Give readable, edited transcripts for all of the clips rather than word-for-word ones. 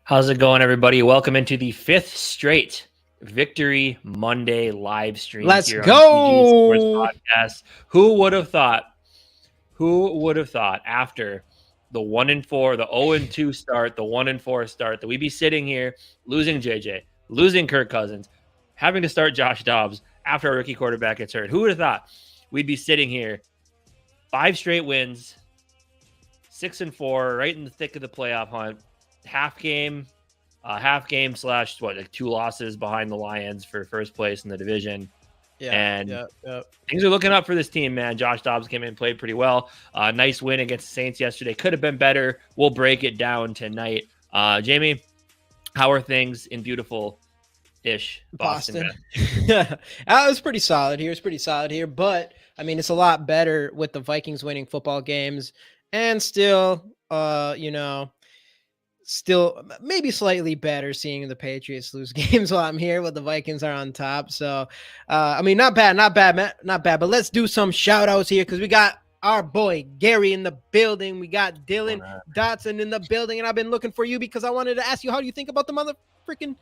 How's it going, everybody? Welcome into the fifth straight Victory Monday live stream Let's here on TG Sports go. Podcast. Who would have thought? Who would have thought after the 1-4, the 0-2 start, the 1-4 start, that we'd be sitting here losing JJ, losing Kirk Cousins, having to start Josh Dobbs after our rookie quarterback gets hurt? Who would have thought we'd be sitting here 5 straight wins, 6-4, right in the thick of the playoff hunt? half game slash like 2 losses behind the Lions for first place in the division. Things are looking up for this team, man. Josh Dobbs came in and played pretty well. Nice win against the Saints yesterday. Could have been better. We'll break it down tonight. Jamie, how are things in beautiful-ish Boston? It was pretty solid here. But, I mean, it's a lot better with the Vikings winning football games and still, still maybe slightly better seeing the Patriots lose games while I'm here, but the Vikings are on top. So, I mean, not bad. But let's do some shout outs here because we got our boy Gary in the building. We got Dylan Dotson in the building. And I've been looking for you because I wanted to ask you, how do you think about the mother freaking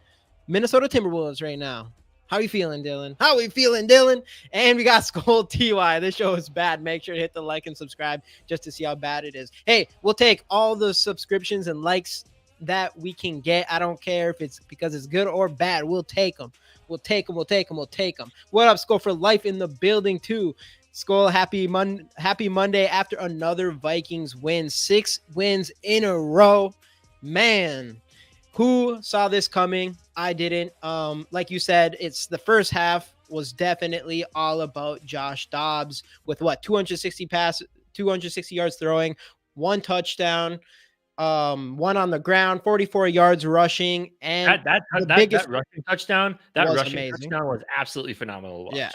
Minnesota Timberwolves right now? How are you feeling, Dylan? And we got SKOOOOOL TY. This show is bad. Make sure to hit the like and subscribe just to see how bad it is. Hey, we'll take all the subscriptions and likes that we can get. I don't care if it's because it's good or bad. We'll take them. What up, Skol for life in the building too. Skol, happy Monday after another Vikings win. 6 wins in a row. Man, who saw this coming? I didn't. Like you said, it's the first half was definitely all about Josh Dobbs with 260 yards throwing, 1 touchdown. 1 on the ground, 44 yards rushing, and that rushing touchdown was absolutely phenomenal to watch. Yeah.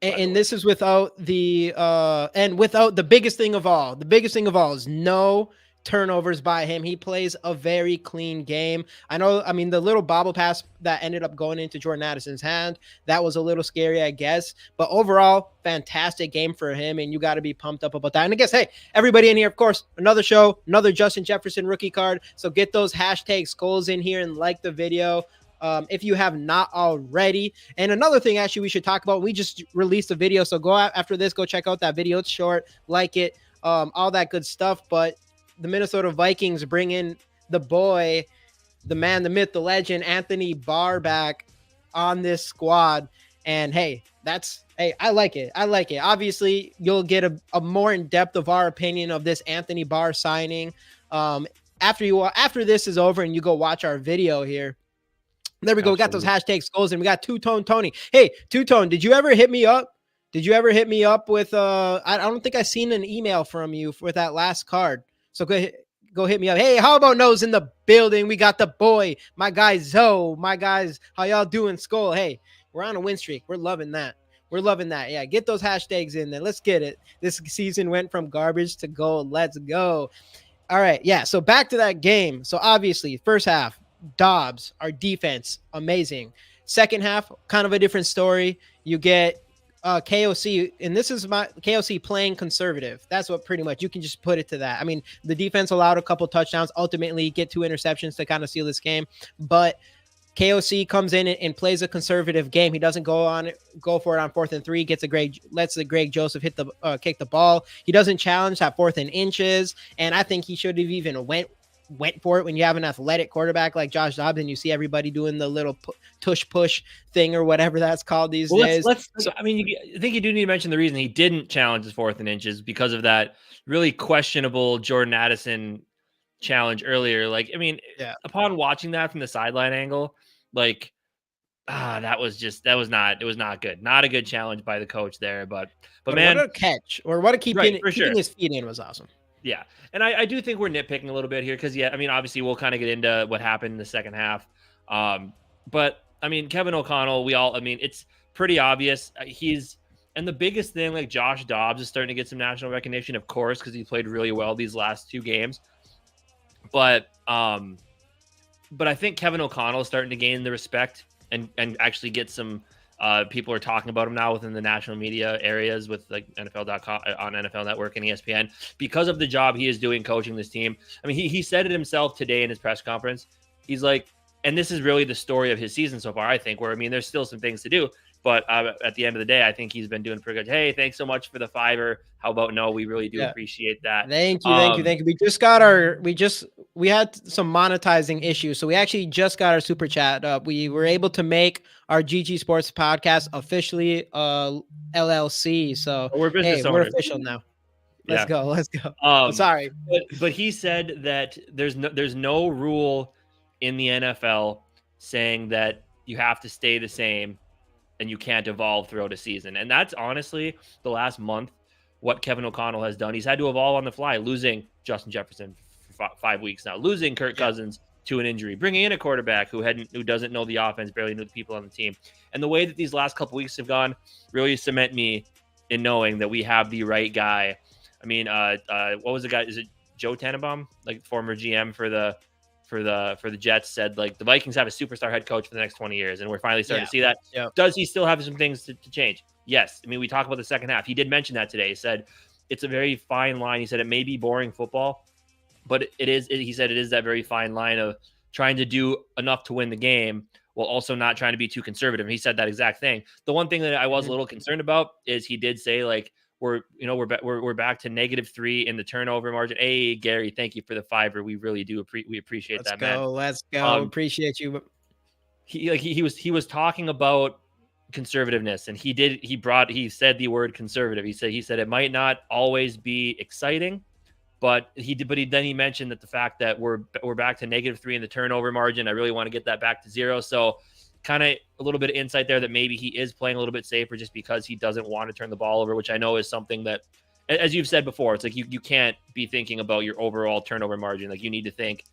And this is without the biggest thing of all. The biggest thing of all is no turnovers by him. He plays a very clean game. I mean, the little bobble pass that ended up going into Jordan Addison's hand, that was a little scary, I guess. But overall, fantastic game for him, and you got to be pumped up about that. And I guess, hey, everybody in here, of course, another show, another Justin Jefferson rookie card. So get those #SKOOOOOOLs in here and like the video if you have not already. And another thing, actually, we should talk about, we just released a video. So go out after this, go check out that video. It's short, like it, all that good stuff. But the Minnesota Vikings bring in the boy, the man, the myth, the legend, Anthony Barr back on this squad. And hey, I like it. Obviously, you'll get a more in-depth of our opinion of this Anthony Barr signing after this is over and you go watch our video here. There we go. We got those #SKOOOOOOLs and we got Two-Tone Tony. Hey, Two-Tone, did you ever hit me up? With I don't think I seen an email from you with that last card. So go hit me up. Hey, how about Nose in the building? We got the boy, my guy Zoe, my guys. How y'all doing, Skol? Hey, we're on a win streak. We're loving that. Yeah, get those hashtags in there. Let's get it. This season went from garbage to gold. Let's go. All right, yeah, so back to that game. So obviously, first half, Dobbs, our defense, amazing. Second half, kind of a different story. You get KOC, and this is my KOC playing conservative. That's what pretty much you can just put it to that. I mean, the defense allowed a couple touchdowns, ultimately get 2 interceptions to kind of seal this game, but KOC comes in and plays a conservative game. He doesn't go for it on 4th and 3. Lets the Greg Joseph kick the ball. He doesn't challenge that 4th and inches, and I think he should have even went for it when you have an athletic quarterback like Josh Dobbs and you see everybody doing the little tush push thing or whatever that's called these days. I think you do need to mention the reason he didn't challenge his 4th and inches because of that really questionable Jordan Addison challenge earlier. Like, I mean, upon watching that from the sideline angle, like, it was not good. Not a good challenge by the coach there, but man, what a catch or what a keeping his feet in was awesome. Yeah. And I do think we're nitpicking a little bit here because, I mean, obviously we'll kind of get into what happened in the second half. But, I mean, Kevin O'Connell, it's pretty obvious. And the biggest thing, like Josh Dobbs is starting to get some national recognition, of course, because he played really well these last 2 games. But I think Kevin O'Connell is starting to gain the respect and actually get some people are talking about him now within the national media areas with like NFL.com on NFL Network and ESPN because of the job he is doing coaching this team. I mean, he said it himself today in his press conference. He's like, and this is really the story of his season so far, I think, where, I mean, there's still some things to do. But at the end of the day, I think he's been doing pretty good. Hey, thanks so much for the $5. How about no? We really do Yeah. appreciate that. Thank you, thank you, thank you. We had some monetizing issues, so we actually just got our super chat up. We were able to make our GG Sports podcast officially LLC. So We're business hey, we're owners. official now. Let's Yeah. go. Let's go. Oh, sorry. But he said that there's no rule in the NFL saying that you have to stay the same and you can't evolve throughout a season. And that's honestly the last month what Kevin O'Connell has done. He's had to evolve on the fly, losing Justin Jefferson for 5 weeks now, losing Kirk Cousins to an injury, bringing in a quarterback who doesn't know the offense, barely knew the people on the team. And the way that these last couple weeks have gone really cement me in knowing that we have the right guy. I mean, what was the guy? Is it Joe Tannenbaum, like former GM for the Jets, said like the Vikings have a superstar head coach for the next 20 years, and we're finally starting to see that. Yeah. Does he still have some things to change? Yes. I mean, we talk about the second half. He did mention that today. He said it's a very fine line. He said it may be boring football, but he said it is that very fine line of trying to do enough to win the game while also not trying to be too conservative. And he said that exact thing. The one thing that I was a little concerned about is he did say like, we're back to -3 in the turnover margin. Hey, Gary, thank you for the $5. We really do appreciate that, man. Let's go. Appreciate you. He was talking about conservativeness, and he said the word conservative. He said it might not always be exciting, but then he mentioned that the fact that we're back to -3 in the turnover margin, I really want to get that back to 0. So kind of a little bit of insight there that maybe he is playing a little bit safer just because he doesn't want to turn the ball over, which I know is something that, as you've said before, it's like you can't be thinking about your overall turnover margin. Like you need to think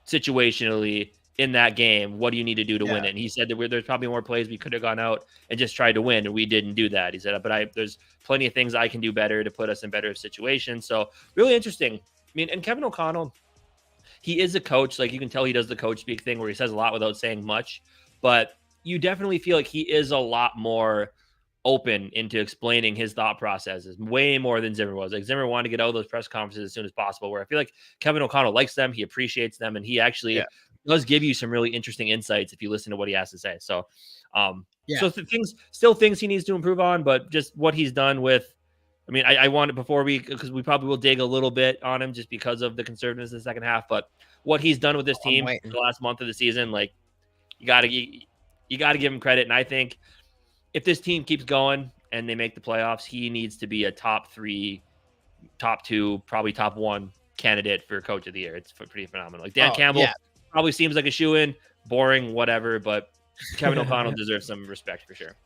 situationally in that game. What do you need to do to win it? And he said that there's probably more plays we could have gone out and just tried to win, and we didn't do that. He said, but there's plenty of things I can do better to put us in better situations. So really interesting. I mean, and Kevin O'Connell, he is a coach. Like you can tell he does the coach speak thing where he says a lot without saying much. But you definitely feel like he is a lot more open into explaining his thought processes, way more than Zimmer was. Like Zimmer wanted to get out of those press conferences as soon as possible, where I feel like Kevin O'Connell likes them. He appreciates them. And he actually does give you some really interesting insights if you listen to what he has to say. So, so things he needs to improve on, but just what he's done with, I mean, I wanted because we probably will dig a little bit on him just because of the conservativeness in the second half, but what he's done with this team in the last month of the season, like, you got to give him credit. And I think if this team keeps going and they make the playoffs, he needs to be a top 3, top 2, probably top 1 candidate for coach of the year. It's pretty phenomenal. Like Dan Campbell probably seems like a shoo-in, boring, whatever, but Kevin O'Connell deserves some respect for sure.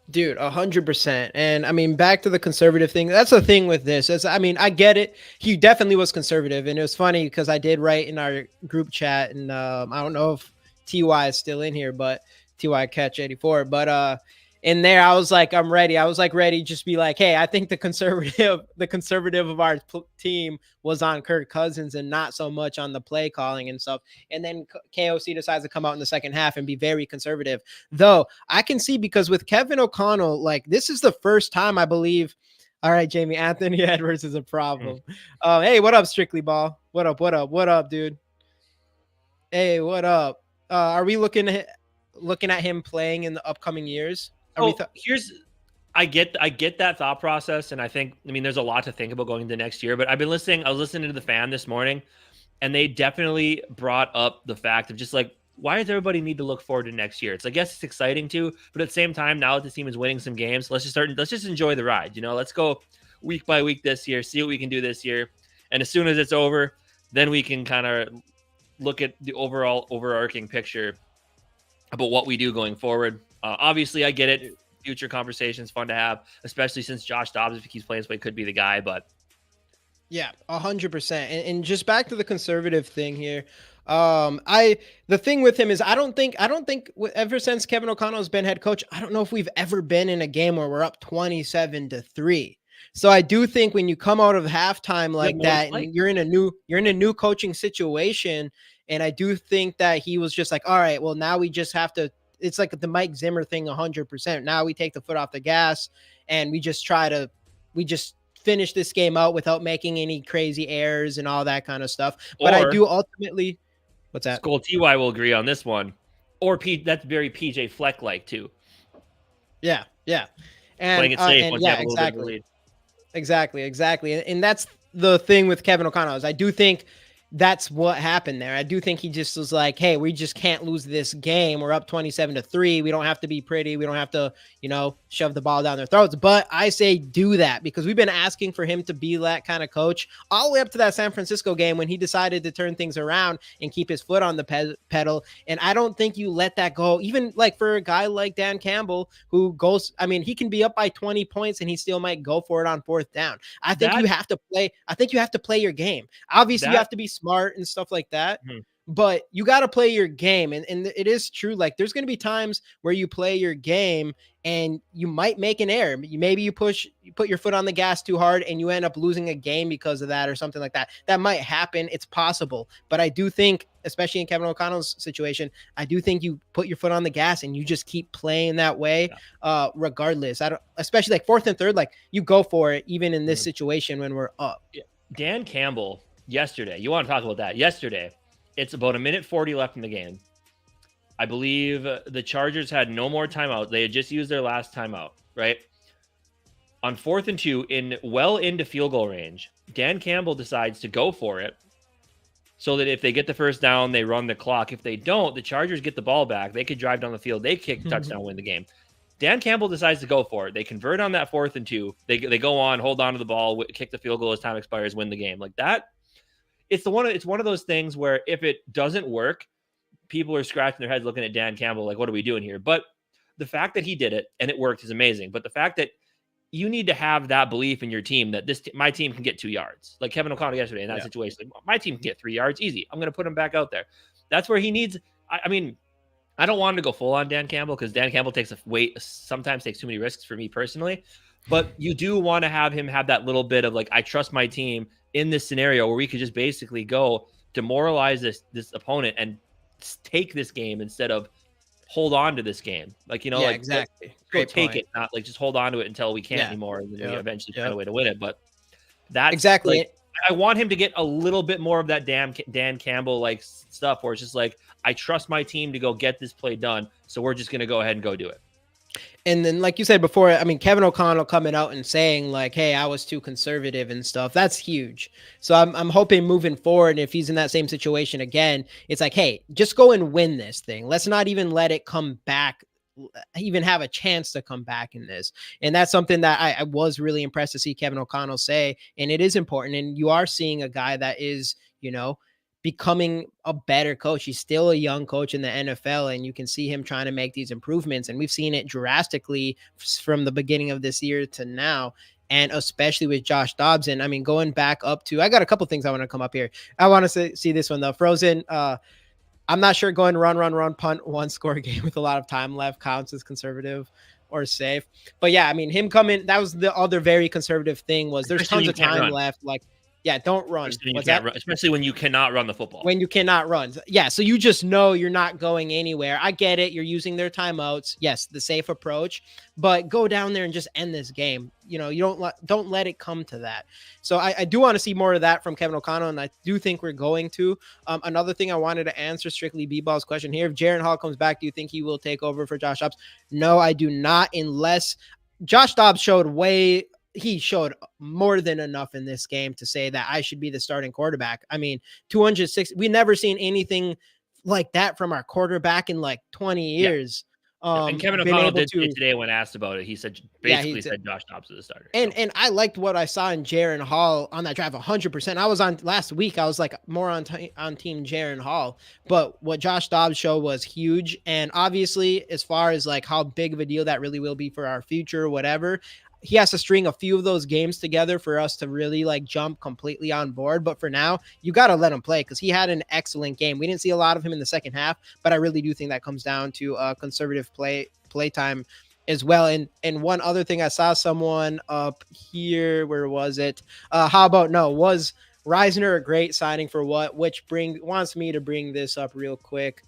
Dude, 100%. And I mean, back to the conservative thing. That's the thing with this. I mean, I get it. He definitely was conservative. And it was funny because I did write in our group chat, and I don't know if TY is still in here, but TY Catch 84. But in there, I was like, I'm ready. I was like ready, just be like, hey, I think the conservative of our team was on Kirk Cousins and not so much on the play calling and stuff. And then KOC decides to come out in the second half and be very conservative. Though I can see, because with Kevin O'Connell, like this is the first time I believe. All right, Jamie, Anthony Edwards is a problem. Hey, what up, Strictly Ball? What up, dude? Hey, what up? Are we looking at him playing in the upcoming years? I get that thought process, and I mean, there's a lot to think about going into next year. But I was listening to The Fan this morning, and they definitely brought up the fact of just like, why does everybody need to look forward to next year? It's I guess it's exciting too, but at the same time, now that the team is winning some games, let's just enjoy the ride. You know, let's go week by week this year, see what we can do this year, and as soon as it's over, then we can kind of look at the overall overarching picture about what we do going forward. Obviously, I get it. Future conversations fun to have, especially since Josh Dobbs, if he keeps playing this way, could be the guy. But yeah, 100%. And just back to the conservative thing here. The thing with him is I don't think ever since Kevin O'Connell has been head coach, I don't know if we've ever been in a game where we're up 27-3. So I do think when you come out of halftime like that, and you're in a new coaching situation, and I do think that he was just like, all right, well, now we just have to. It's like the Mike Zimmer thing, 100%. Now we take the foot off the gas, and we just finish this game out without making any crazy errors and all that kind of stuff. But I do ultimately. What's that? Skull TY will agree on this one. Or that's very PJ Fleck like too. Yeah. And playing it safe and once you yeah, have a little bit of a lead. Exactly. And that's the thing with Kevin O'Connell is I do think that's what happened there. I do think he just was like, hey, we just can't lose this game. We're up 27-3. We don't have to be pretty. We don't have to, shove the ball down their throats. But I say do that because we've been asking for him to be that kind of coach all the way up to that San Francisco game when he decided to turn things around and keep his foot on the pedal. And I don't think you let that go. Even like for a guy like Dan Campbell who goes, I mean, he can be up by 20 points and he still might go for it on 4th down. I think you have to play your game. Obviously, you have to be smart and stuff like that. But you got to play your game. And it is true. Like there's going to be times where you play your game and you might make an error. Maybe you put your foot on the gas too hard and you end up losing a game because of that or something like that. That might happen. It's possible. But I do think, especially in Kevin O'Connell's situation, I do think you put your foot on the gas and you just keep playing that way, regardless. Especially like 4th and 3rd, like you go for it, even in this situation when we're up. Dan Campbell yesterday, you want to talk about that? Yesterday, it's about 1:40 left in the game. I believe the Chargers had no more timeout. They had just used their last timeout, right? On 4th and 2, into field goal range, Dan Campbell decides to go for it so that if they get the first down, they run the clock. If they don't, the Chargers get the ball back. They could drive down the field. They kick touchdown, win the game. Dan Campbell decides to go for it. They convert on that 4th and 2. They go on, hold on to the ball, kick the field goal as time expires, win the game. Like that. It's one of those things where if it doesn't work, people are scratching their heads looking at Dan Campbell like, what are we doing here? But the fact that he did it and it worked is amazing. But the fact that you need to have that belief in your team that my team can get 2 yards. Like Kevin O'Connell yesterday in that situation. Like, my team can get 3 yards easy. I'm going to put him back out there. That's where he needs. I mean, I don't want him to go full on Dan Campbell because Dan Campbell sometimes takes too many risks for me personally. But you do want to have him have that little bit of like, I trust my team in this scenario where we could just basically go demoralize this opponent and take this game instead of hold on to this game. Like, exactly. Great take point. it, not like just hold on to it until we can't anymore. And then we eventually find a way to win it. But that's exactly. Like, I want him to get a little bit more of that Dan Campbell like stuff where it's just like, I trust my team to go get this play done. So we're just going to go ahead and go do it. And then, like you said before, I mean, Kevin O'Connell coming out and saying like, hey, I was too conservative and stuff. That's huge. So I'm hoping moving forward, if he's in that same situation again, it's like, hey, just go and win this thing. Let's not even let it come back, even have a chance to come back in this. And that's something that I was really impressed to see Kevin O'Connell say. And it is important. And you are seeing a guy that is, becoming a better coach. He's still a young coach in the NFL, and you can see him trying to make these improvements. And we've seen it drastically from the beginning of this year to now, and especially with Josh Dobbs. And I mean, going back up to, I got a couple things I want to come up here. I want to see this one though. Frozen. I'm not sure going run, punt, 1-score game with a lot of time left counts as conservative or safe. But yeah, I mean, him coming, that was the other very conservative thing was there's tons of time left. Like, yeah, don't run. Especially when you cannot run the football. When you cannot run. Yeah, so you just know you're not going anywhere. I get it. You're using their timeouts. Yes, the safe approach. But go down there and just end this game. You don't let it come to that. So I do want to see more of that from Kevin O'Connell, and I do think we're going to. Another thing I wanted to answer, strictly B-Ball's question here. If Jaren Hall comes back, do you think he will take over for Josh Dobbs? No, I do not, unless Josh Dobbs he showed more than enough in this game to say that I should be the starting quarterback. I mean, 206, we never seen anything like that from our quarterback in like 20 years. And Kevin O'Connell did today when asked about it. He said said Josh Dobbs is the starter. And I liked what I saw in Jaren Hall on that drive 100%. I was on last week. I was like more on team Jaren Hall, but what Josh Dobbs showed was huge. And obviously, as far as like how big of a deal that really will be for our future or whatever, he has to string a few of those games together for us to really like jump completely on board. But for now, you got to let him play because he had an excellent game. We didn't see a lot of him in the second half, but I really do think that comes down to conservative play time as well. And one other thing, I saw someone up here. Where was it? Was Reisner a great signing for what? Which wants me to bring this up real quick.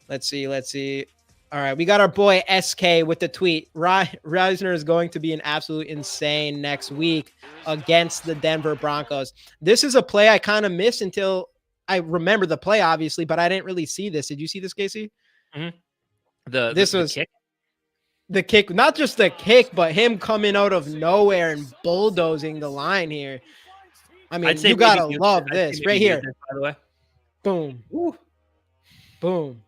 Let's see. All right, we got our boy SK with the tweet. Reisner is going to be an absolute insane next week against the Denver Broncos. This is a play I kind of missed until I remember the play obviously, but I didn't really see this. Did you see this, Casey? Mm-hmm. This The was kick. the kick, not just the kick, but him coming out of nowhere and bulldozing the line here. I I'd mean, say you gotta maybe love I'd say this right maybe here. muted, by the way. Boom, Woo. boom.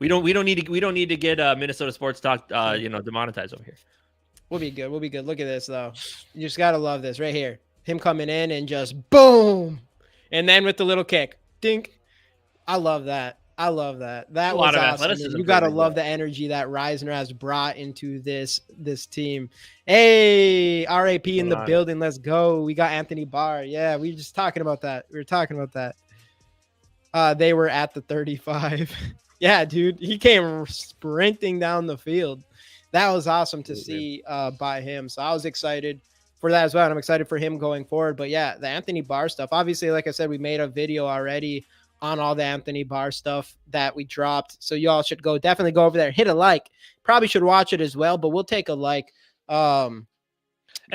We don't need to get Minnesota sports talk demonetized over here. We'll be good. We'll be good. Look at this though. You just gotta love this right here. Him coming in and just boom, and then with the little kick, dink. I love that. I love that. That A was lot of awesome. athleticism You for gotta him as love well. the energy that Reisner has brought into this team. Hey, RAP in the building. Let's go. We got Anthony Barr. Yeah, we were just talking about that. We were talking about that. They were at the 35. Yeah, dude. He came sprinting down the field. That was awesome to see by him. So I was excited for that as well. And I'm excited for him going forward. But yeah, the Anthony Barr stuff. Obviously, like I said, we made a video already on all the Anthony Barr stuff that we dropped. So y'all should definitely go over there, hit a like. Probably should watch it as well, but we'll take a like. But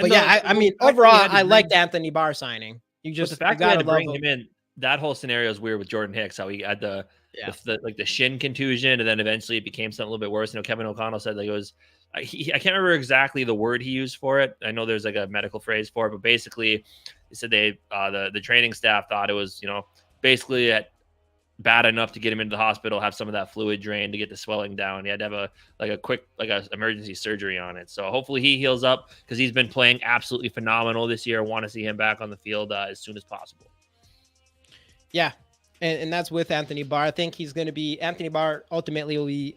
yeah, I mean, overall, I liked Anthony Barr signing. The fact we had to bring him in, that whole scenario is weird with Jordan Hicks, how he had the shin contusion, and then eventually it became something a little bit worse. Kevin O'Connell said like it was, I can't remember exactly the word he used for it. I know there's like a medical phrase for it, but basically he said the training staff thought it was, basically bad enough to get him into the hospital, have some of that fluid drained to get the swelling down. He had to have a quick emergency surgery on it. So hopefully he heals up because he's been playing absolutely phenomenal this year. I want to see him back on the field as soon as possible. Yeah. And that's with Anthony Barr. I think he's going to be Anthony Barr ultimately will be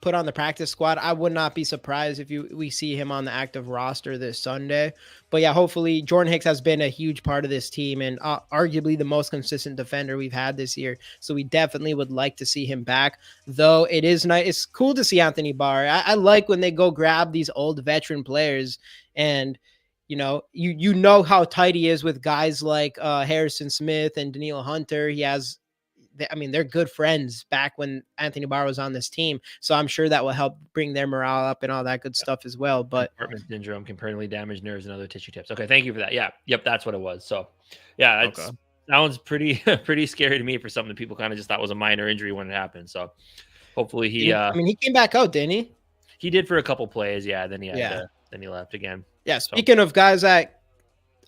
put on the practice squad. I would not be surprised if we see him on the active roster this Sunday. But yeah, hopefully Jordan Hicks has been a huge part of this team and arguably the most consistent defender we've had this year. So we definitely would like to see him back. Though it is nice, it's cool to see Anthony Barr. I like when they go grab these old veteran players and you know how tight he is with guys like Harrison Smith and Daniil Hunter. They're good friends back when Anthony Barr was on this team. So I'm sure that will help bring their morale up and all that good stuff as well. But compartment syndrome can permanently damage nerves and other tissue tips. Okay, thank you for that. Yeah, yep, that's what it was. So yeah, it sounds pretty scary to me for something that people kind of just thought was a minor injury when it happened. So hopefully he came back out, didn't he? He did for a couple plays, yeah. Then he left again. Yeah, speaking of guys that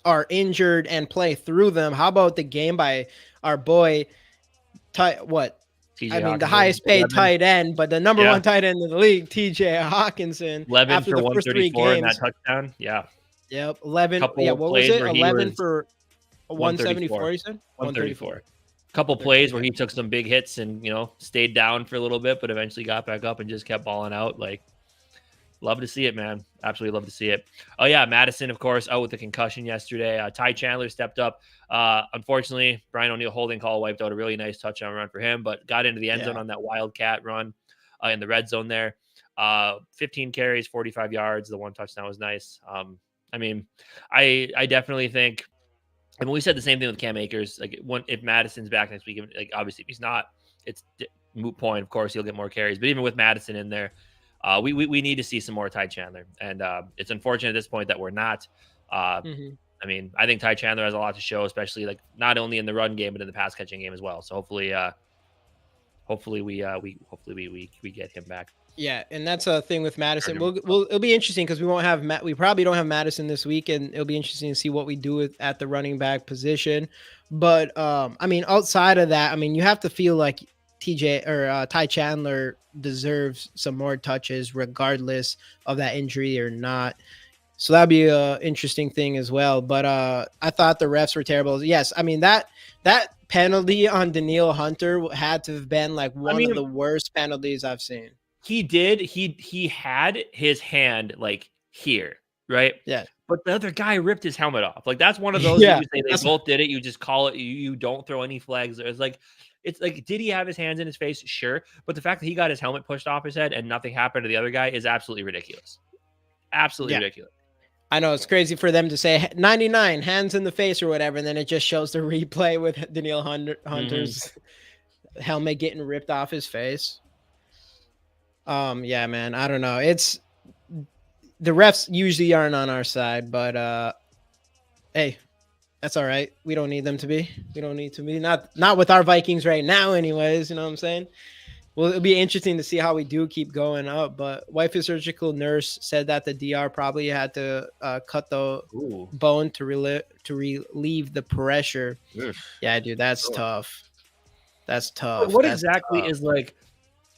are injured and play through them, how about the game by our boy, the highest paid tight end, but the number one tight end in the league, TJ Hawkinson. 11 for 134 in that touchdown. Yeah. Yep. 11. What was it? 11 for 174, you said? 134. Couple plays where he took some big hits and, stayed down for a little bit, but eventually got back up and just kept balling out. Like, love to see it, man. Absolutely love to see it. Oh, yeah. Madison, of course, out with the concussion yesterday. Ty Chandler stepped up. Unfortunately, Brian O'Neill holding call wiped out a really nice touchdown run for him, but got into the end zone on that wildcat run in the red zone there. 15 carries, 45 yards. The one touchdown was nice. I definitely think, we said the same thing with Cam Akers. Like, if Madison's back next week, like obviously if he's not, it's moot point. Of course, he'll get more carries. But even with Madison in there, we need to see some more Ty Chandler, and it's unfortunate at this point that we're not. I think Ty Chandler has a lot to show, especially like not only in the run game but in the pass catching game as well. So hopefully we get him back. Yeah, and that's a thing with Madison. It'll be interesting because we probably don't have Madison this week, and it'll be interesting to see what we do at the running back position. But outside of that, you have to feel like Ty Chandler deserves some more touches regardless of that injury or not. So that'd be a interesting thing as well. But I thought the refs were terrible. Yes, that penalty on Daniil Hunter had to have been like one of the worst penalties I've seen. He did. He had his hand like here, right? Yeah. But the other guy ripped his helmet off. Like that's one of those. Yeah. You say they both did it. You just call it. You don't throw any flags. It's like, did he have his hands in his face? Sure. But the fact that he got his helmet pushed off his head and nothing happened to the other guy is absolutely ridiculous. Absolutely ridiculous. I know it's crazy for them to say 99 hands in the face or whatever, and then it just shows the replay with Daniil Hunter's helmet getting ripped off his face. Yeah, man, I don't know. It's the refs usually aren't on our side, but hey, That's all right. We don't need them to be. We don't need to be. Not with our Vikings right now, anyways. You know what I'm saying? Well, it'll be interesting to see how we do keep going up. But wife surgical nurse said that the DR probably had to cut the Ooh. bone to relieve the pressure. Oof. Yeah, dude, that's Oh. tough. That's But tough. what That's exactly tough. is like?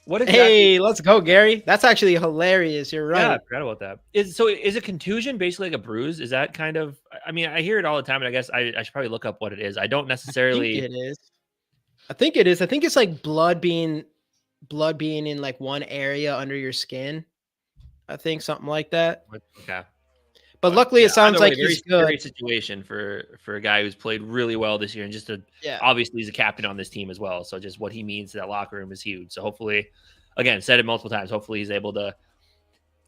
What exactly? Hey, let's go, Gary. That's actually hilarious. You're Yeah, I right. forgot about that. Is a contusion basically like a bruise? Is that kind of? I mean, I hear it all the time, and I guess I should probably look up what it is. I don't I think necessarily. it is. I think it is. I think it's like blood being in like one area under your skin. I think something like that. Okay. But But luckily, yeah, it sounds either way, like very he's good. scary situation for a guy who's played really well this year, and just Yeah. obviously he's a captain on this team as well. So just what he means to that locker room is huge. So hopefully, again, said it multiple times. Hopefully he's able to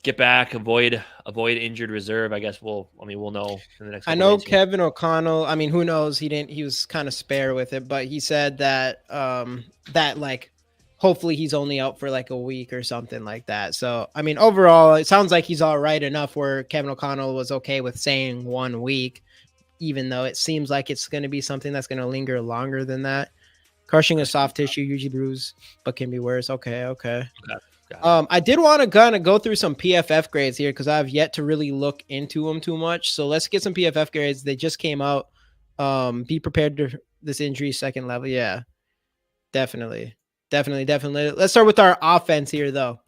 get back, avoid injured reserve. I guess we'll know in the next I couple know days here. Kevin O'Connell. I mean, who knows? He was kind of spare with it, but he said that that like hopefully he's only out for like a week or something like that. So I mean, overall, it sounds like he's all right enough where Kevin O'Connell was okay with saying 1 week, even though it seems like it's going to be something that's going to linger longer than that. Crushing a soft tissue usually bruise, but can be worse. Okay. Okay, got it. I did want to kind of go through some PFF grades here because I've yet to really look into them too much. So let's get some PFF grades. They just came out. Be prepared to this injury second level. Yeah, definitely. Let's start with our offense here, though.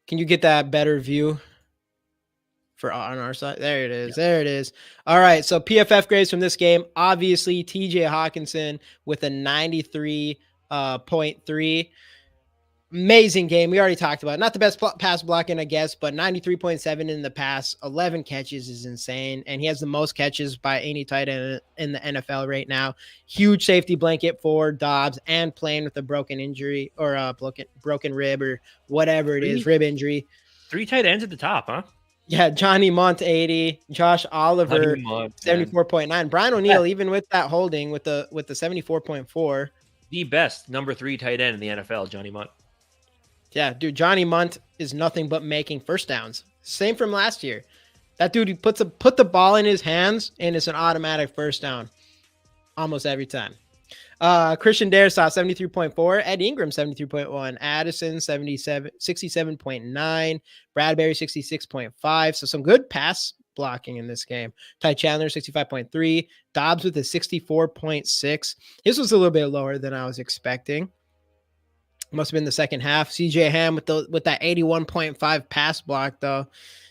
Can you get that better view for on our side? There it is. Yeah. There it is. All right. So PFF grades from this game. Obviously, TJ Hawkinson with a 93.3. Amazing game. We already talked about it. Not the best pass blocking, I guess, but 93.7 in the pass, 11 catches is insane. And he has the most catches by any tight end in the NFL right now. Huge safety blanket for Dobbs and playing with a broken injury or a broken rib or whatever it is, rib injury. 3 tight ends at the top, huh? Yeah, Johnny Munt 80, Josh Oliver 74.9, Brian O'Neill even with that holding with the 74.4. The best number 3 tight end in the NFL, Johnny Munt. Yeah, dude, Johnny Munt is nothing but making first downs. Same from last year. That dude, he put the ball in his hands, and it's an automatic first down almost every time. Christian Dare saw 73.4, Ed Ingram 73.1, Addison 67.9, Bradbury 66.5. So some good pass blocking in this game. Ty Chandler 65.3, Dobbs with a 64.6. This was a little bit lower than I was expecting. Must have been the second half. CJ Ham with that 81.5 pass block, though.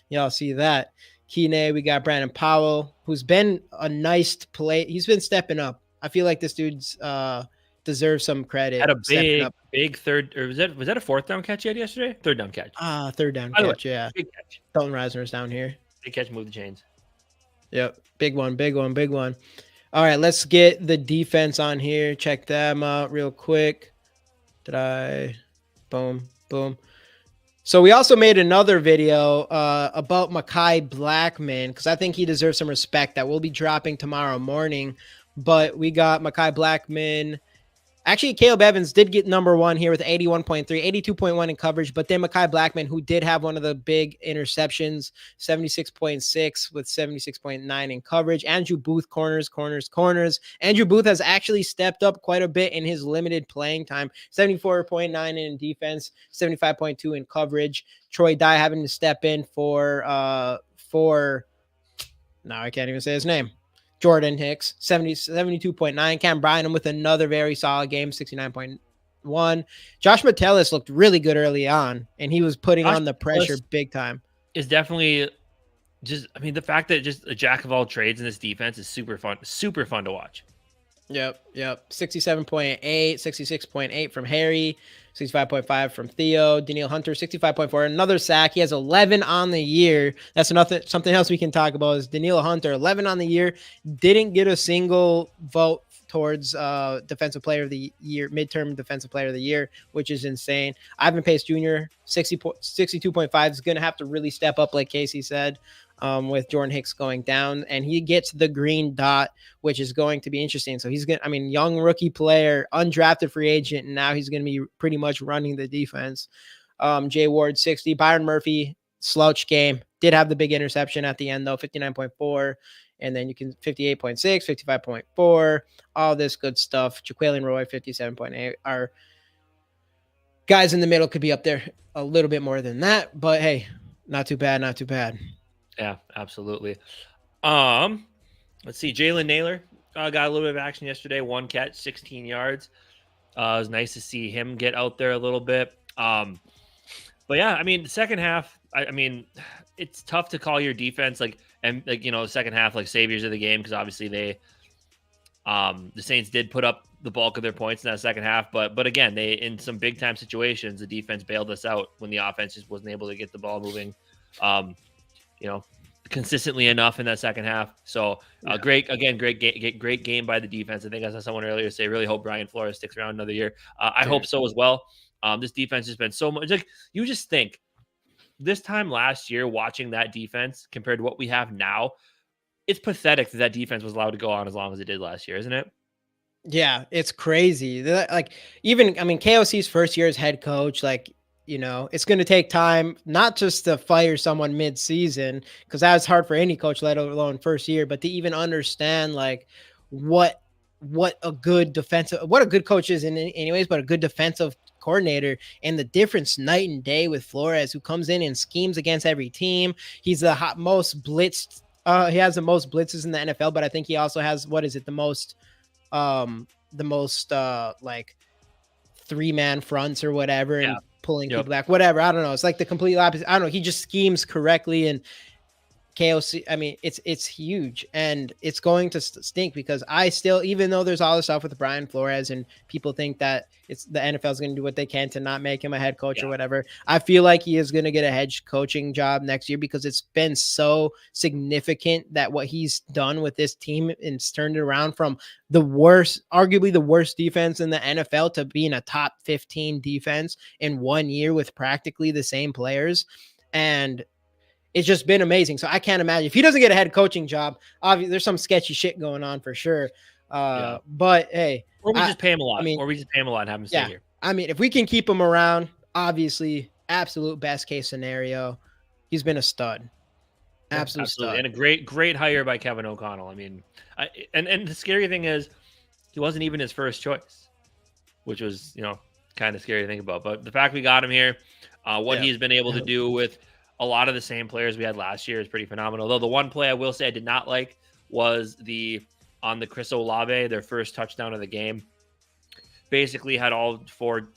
Y'all see that. Keeney, we got Brandon Powell, who's been a nice play. He's been stepping up. I feel like this dude's deserves some credit. Had a big third, or was that a fourth down catch he had yesterday? Third down catch. Third down catch, yeah. Big catch. Dalton Reisner's down here. Big catch, move the chains. Yep. Big one. All right, let's get the defense on here. Check them out real quick. Boom. So we also made another video about Mekhi Blackmon because I think he deserves some respect that we'll be dropping tomorrow morning. But we got Mekhi Blackmon. Actually, Caleb Evans did get number 1 here with 81.3, 82.1 in coverage. But then Mekhi Blackmon, who did have one of the big interceptions, 76.6 with 76.9 in coverage. Andrew Booth, corners. Andrew Booth has actually stepped up quite a bit in his limited playing time, 74.9 in defense, 75.2 in coverage. Troy Dye having to step in for now I can't even say his name. Jordan Hicks, 72.9. Cam Bynum with another very solid game, 69.1. Josh Metellus looked really good early on, and he was putting on the pressure big time. Is definitely the fact that just a jack of all trades in this defense is super fun to watch. Yep. 67.8, 66.8 from Harry, 65.5 from Theo. Daniil Hunter, 65.4. Another sack. He has 11 on the year. That's something else we can talk about is Daniil Hunter, 11 on the year. Didn't get a single vote towards defensive player of the year, midterm defensive player of the year, which is insane. Ivan Pace Jr., 62.5 is going to have to really step up, like Casey said. With Jordan Hicks going down, and he gets the green dot, which is going to be interesting. So young rookie player, undrafted free agent, and now he's going to be pretty much running the defense. Jay Ward, 60. Byron Murphy, slouch game. Did have the big interception at the end, though, 59.4. And then you can 58.6, 55.4, all this good stuff. Jaquelin Roy, 57.8. Our guys in the middle could be up there a little bit more than that, but hey, not too bad, not too bad. Yeah, absolutely. Let's see. Jalen Naylor got a little bit of action yesterday. 1 catch, 16 yards. It was nice to see him get out there a little bit. But yeah, I mean, the second half, I mean, it's tough to call your defense the second half like saviors of the game, because obviously the Saints did put up the bulk of their points in that second half, but again, they, in some big time situations, the defense bailed us out when the offense just wasn't able to get the ball moving, consistently enough in that second half. So great game by the defense. I think I saw someone earlier say, really hope Brian Flores sticks around another year. I hope so as well. This defense has been so much, like, you just think this time last year, watching that defense compared to what we have now, it's pathetic that defense was allowed to go on as long as it did last year, isn't it? Yeah, it's crazy. Like, even, I mean, KOC's first year as head coach, like, it's going to take time, not just to fire someone mid-season, because that's hard for any coach, let alone first year, but to even understand like what a good coach is in anyways, but a good defensive coordinator, and the difference night and day with Flores, who comes in and schemes against every team. He's the most blitzed. He has the most blitzes in the NFL, but I think he also has, the most like 3-man fronts or whatever, and pulling people back, whatever. I don't know. It's like the complete opposite. I don't know. He just schemes correctly, and KOC, I mean, it's huge, and it's going to stink, because I still, even though there's all this stuff with Brian Flores and people think that it's the NFL is going to do what they can to not make him a head coach or whatever, I feel like he is going to get a head coaching job next year, because it's been so significant that what he's done with this team and turned it around from arguably the worst defense in the NFL to being a top 15 defense in 1 year with practically the same players. And it's just been amazing. So I can't imagine if he doesn't get a head coaching job. Obviously, there's some sketchy shit going on for sure. But hey, or we just pay him a lot. And have him stay here. I mean, if we can keep him around, obviously, absolute best case scenario. He's been a stud. Absolute stud. And a great hire by Kevin O'Connell. I mean, and the scary thing is, he wasn't even his first choice, which was, kind of scary to think about. But the fact we got him here, he's been able to do with a lot of the same players we had last year is pretty phenomenal. Though the one play I will say I did not like was on the Chris Olave, their first touchdown of the game. Basically had all 4,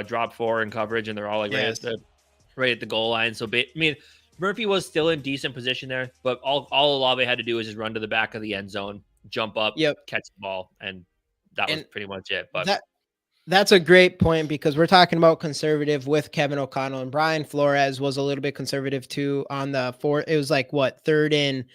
drop 4 in coverage, and they're all right at the goal line. So I mean, Murphy was still in decent position there, but all Olave had to do was just run to the back of the end zone, jump up, catch the ball, and that was pretty much it. But that's a great point, because we're talking about conservative with Kevin O'Connell, and Brian Flores was a little bit conservative too on the 4. It was like 3rd and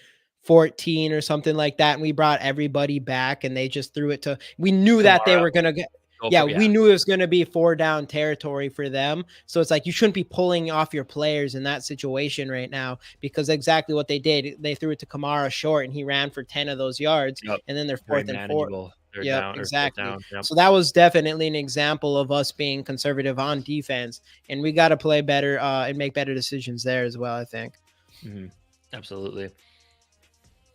14 or something like that. And we brought everybody back, and they just threw it to, we knew that they were going to get, we knew it was going to be 4 down territory for them. So it's like, you shouldn't be pulling off your players in that situation right now, because exactly what they did, they threw it to Kamara short, and he ran for 10 of those yards. And then they're 4th and 4. Yeah, exactly. So that was definitely an example of us being conservative on defense, and we got to play better and make better decisions there as well, I think. Mm-hmm. Absolutely.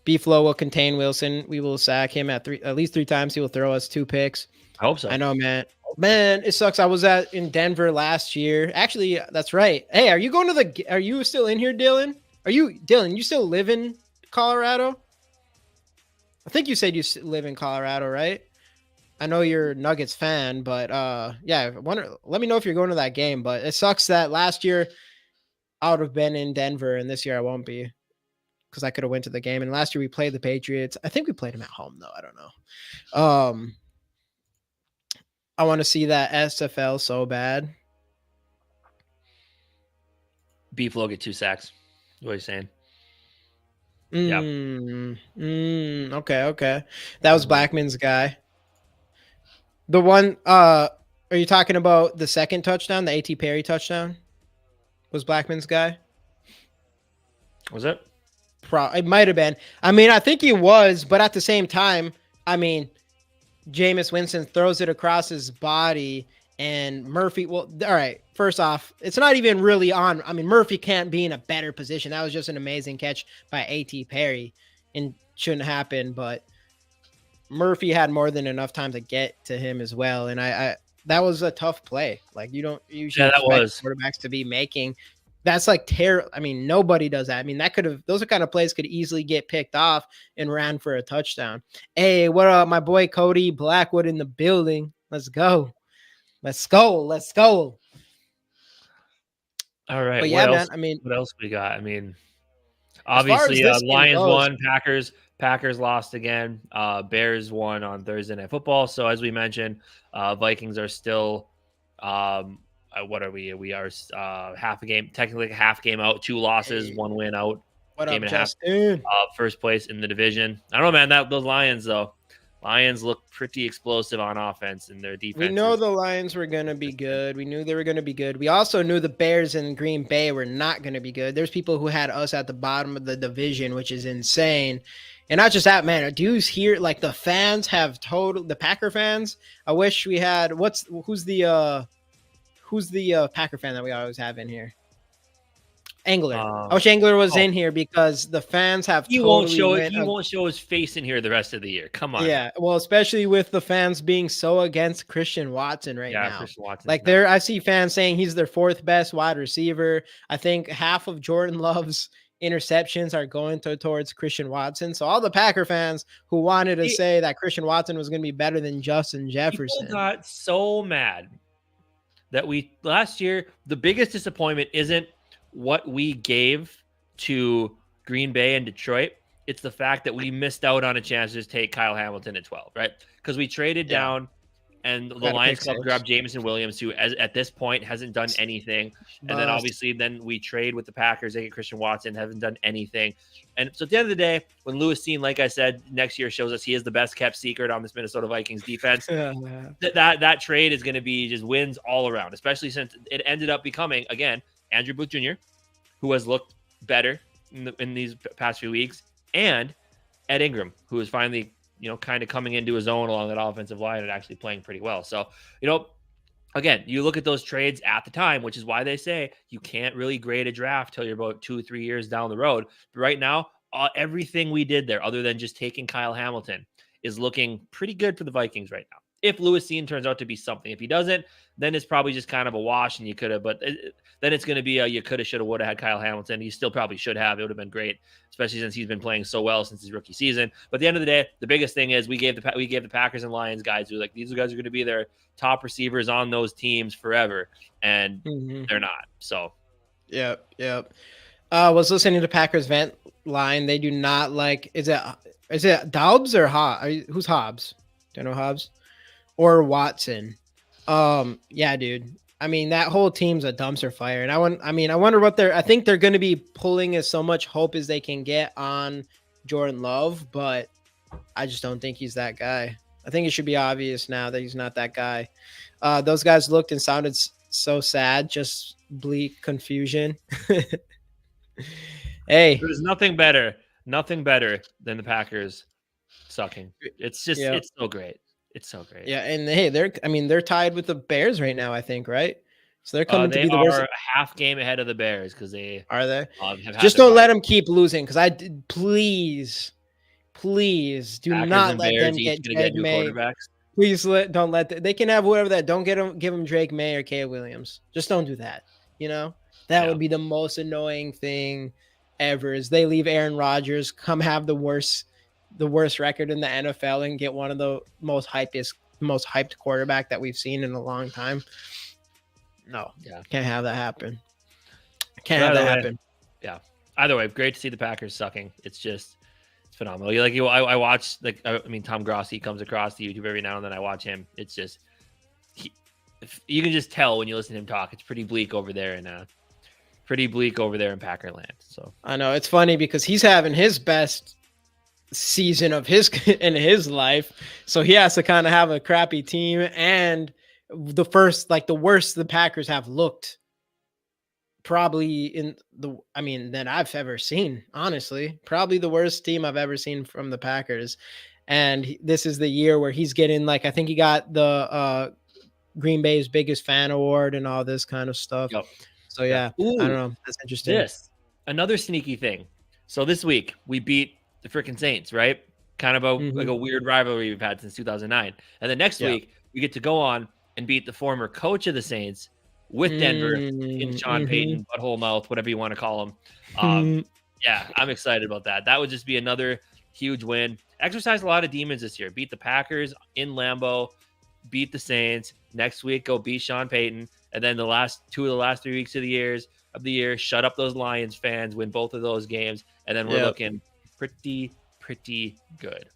B-Flow will contain Wilson. We will sack him at least 3 times. He will throw us 2 picks. I hope so. I know, man. It sucks. I was in Denver last year. Actually, that's right. Hey, are you still in here, Dylan? You still live in Colorado? I think you said you live in Colorado, right? I know you're a Nuggets fan, but let me know if you're going to that game. But it sucks that last year I would have been in Denver, and this year I won't be, because I could have went to the game. And last year we played the Patriots. I think we played them at home, though. I don't know. I want to see that SFL so bad. B-Flow get 2 sacks. What are you saying? Okay. That was Blackman's guy. The one, are you talking about the second touchdown, the A.T. Perry touchdown? Was Blackman's guy? Was it? It might have been. I mean, I think he was, but at the same time, I mean, Jameis Winston throws it across his body, and Murphy, all right, first off, it's not even really on. I mean, Murphy can't be in a better position. That was just an amazing catch by A.T. Perry. and shouldn't happen. But Murphy had more than enough time to get to him as well. And I that was a tough play. Like you don't usually that expect was. quarterbacks to be making. That's like terrible. I mean, nobody does that. I mean, that could have those are kind of plays could easily get picked off and ran for a touchdown. Hey, what up, my boy Cody Blackwood in the building? Let's go. Let's go. Let's go. All right. But What yeah, else? man. I mean, What else we got? I mean, as far as obviously, this game Lions goes, won. Packers lost again. Bears won on Thursday Night Football. So as we mentioned, Vikings are still. What are we? We are half a game, technically a half game out. 2 losses, hey, 1 win out. what Game up, and a half. Justin? First place in the division. I don't know, man. Those Lions though. Lions look pretty explosive on offense, and their defense. We know the Lions were going to be good. We knew they were going to be good. We also knew the Bears and Green Bay were not going to be good. There's people who had us at the bottom of the division, which is insane. And not just that, man. Dudes here, like the fans have the Packer fans. I wish we had who's the Packer fan that we always have in here? Angler. I wish Angler was in here because the fans have he won't show his face in here the rest of the year. Come on. Yeah, well, especially with the fans being so against Christian Watson now. Yeah, Christian Watson. Like I see fans saying he's their 4th best wide receiver. I think half of Jordan Love's interceptions are going towards Christian Watson. So all the Packer fans who wanted to say that Christian Watson was going to be better than Justin Jefferson got so mad that last year the biggest disappointment isn't what we gave to Green Bay and Detroit. It's the fact that we missed out on a chance to just take Kyle Hamilton at 12, right? Because we traded down and the Lions Club grabbed Jameson Williams, who at this point hasn't done anything. And then obviously we trade with the Packers. They get Christian Watson, haven't done anything. And so at the end of the day, when Lewis Cine, like I said, next year shows us he is the best kept secret on this Minnesota Vikings defense, that trade is going to be just wins all around, especially since it ended up becoming, again, Andrew Booth Jr., who has looked better in these past few weeks, and Ed Ingram, who is finally, kind of coming into his own along that offensive line and actually playing pretty well. So, again, you look at those trades at the time, which is why they say you can't really grade a draft till you're about 2-3 years down the road. But right now, everything we did there, other than just taking Kyle Hamilton, is looking pretty good for the Vikings right now. If Lewis Cine turns out to be something, if he doesn't, then it's probably just kind of a wash, and you could have. But then it's going to be a you could have, should have, would have had Kyle Hamilton. He still probably should have. It would have been great, especially since he's been playing so well since his rookie season. But at the end of the day, the biggest thing is we gave the Packers and Lions guys who these guys are going to be their top receivers on those teams forever, and they're not. So, yep. Was listening to Packers vent line. They do not like. Is it Dobbs or Hobbs? Who's Hobbs? Don't know Hobbs. Or Watson. Yeah, dude. I mean, that whole team's a dumpster fire. And I wonder I think they're going to be pulling as so much hope as they can get on Jordan Love, but I just don't think he's that guy. I think it should be obvious now that he's not that guy. Those guys looked and sounded so sad, just bleak confusion. Hey, there's nothing better than the Packers sucking. It's just, It's so great. It's so great. Yeah, and hey, they're tied with the Bears right now, I think, right? So they're coming to be the worst. A half game ahead of the Bears because they are they. Just don't let them keep losing, because please do Packers not let them get Drake May. Please don't let they can have whatever that. Don't give them Drake May or Caleb Williams. Just don't do that. That would be the most annoying thing ever. Is they leave Aaron Rodgers come have the worst record in the NFL and get one of the most hyped quarterback that we've seen in a long time. No, can't have that happen. Happen. Yeah. Either way, great to see the Packers sucking. It's phenomenal. I watch Tom Grossi comes across the YouTube every now and then. I watch him. It's just you can just tell when you listen to him talk. It's pretty bleak over there in Packerland. So I know it's funny because he's having his best season of his life, so he has to kind of have a crappy team, and the worst the Packers have looked probably that I've ever seen. Honestly, probably the worst team I've ever seen from the Packers, and this is the year where he's getting I think he got the Green Bay's biggest fan award and all this kind of stuff. Yep. So yeah, I don't know. That's interesting. Another sneaky thing. So this week we beat the freaking Saints, right? Kind of like a weird rivalry we've had since 2009. And then next week, we get to go on and beat the former coach of the Saints with Denver in Sean Payton, butthole mouth, whatever you want to call him. Yeah, I'm excited about that. That would just be another huge win. Exercise a lot of demons this year. Beat the Packers in Lambeau, beat the Saints. Next week, go beat Sean Payton. And then the last 3 weeks of the year, shut up those Lions fans, win both of those games. And then we're looking pretty good.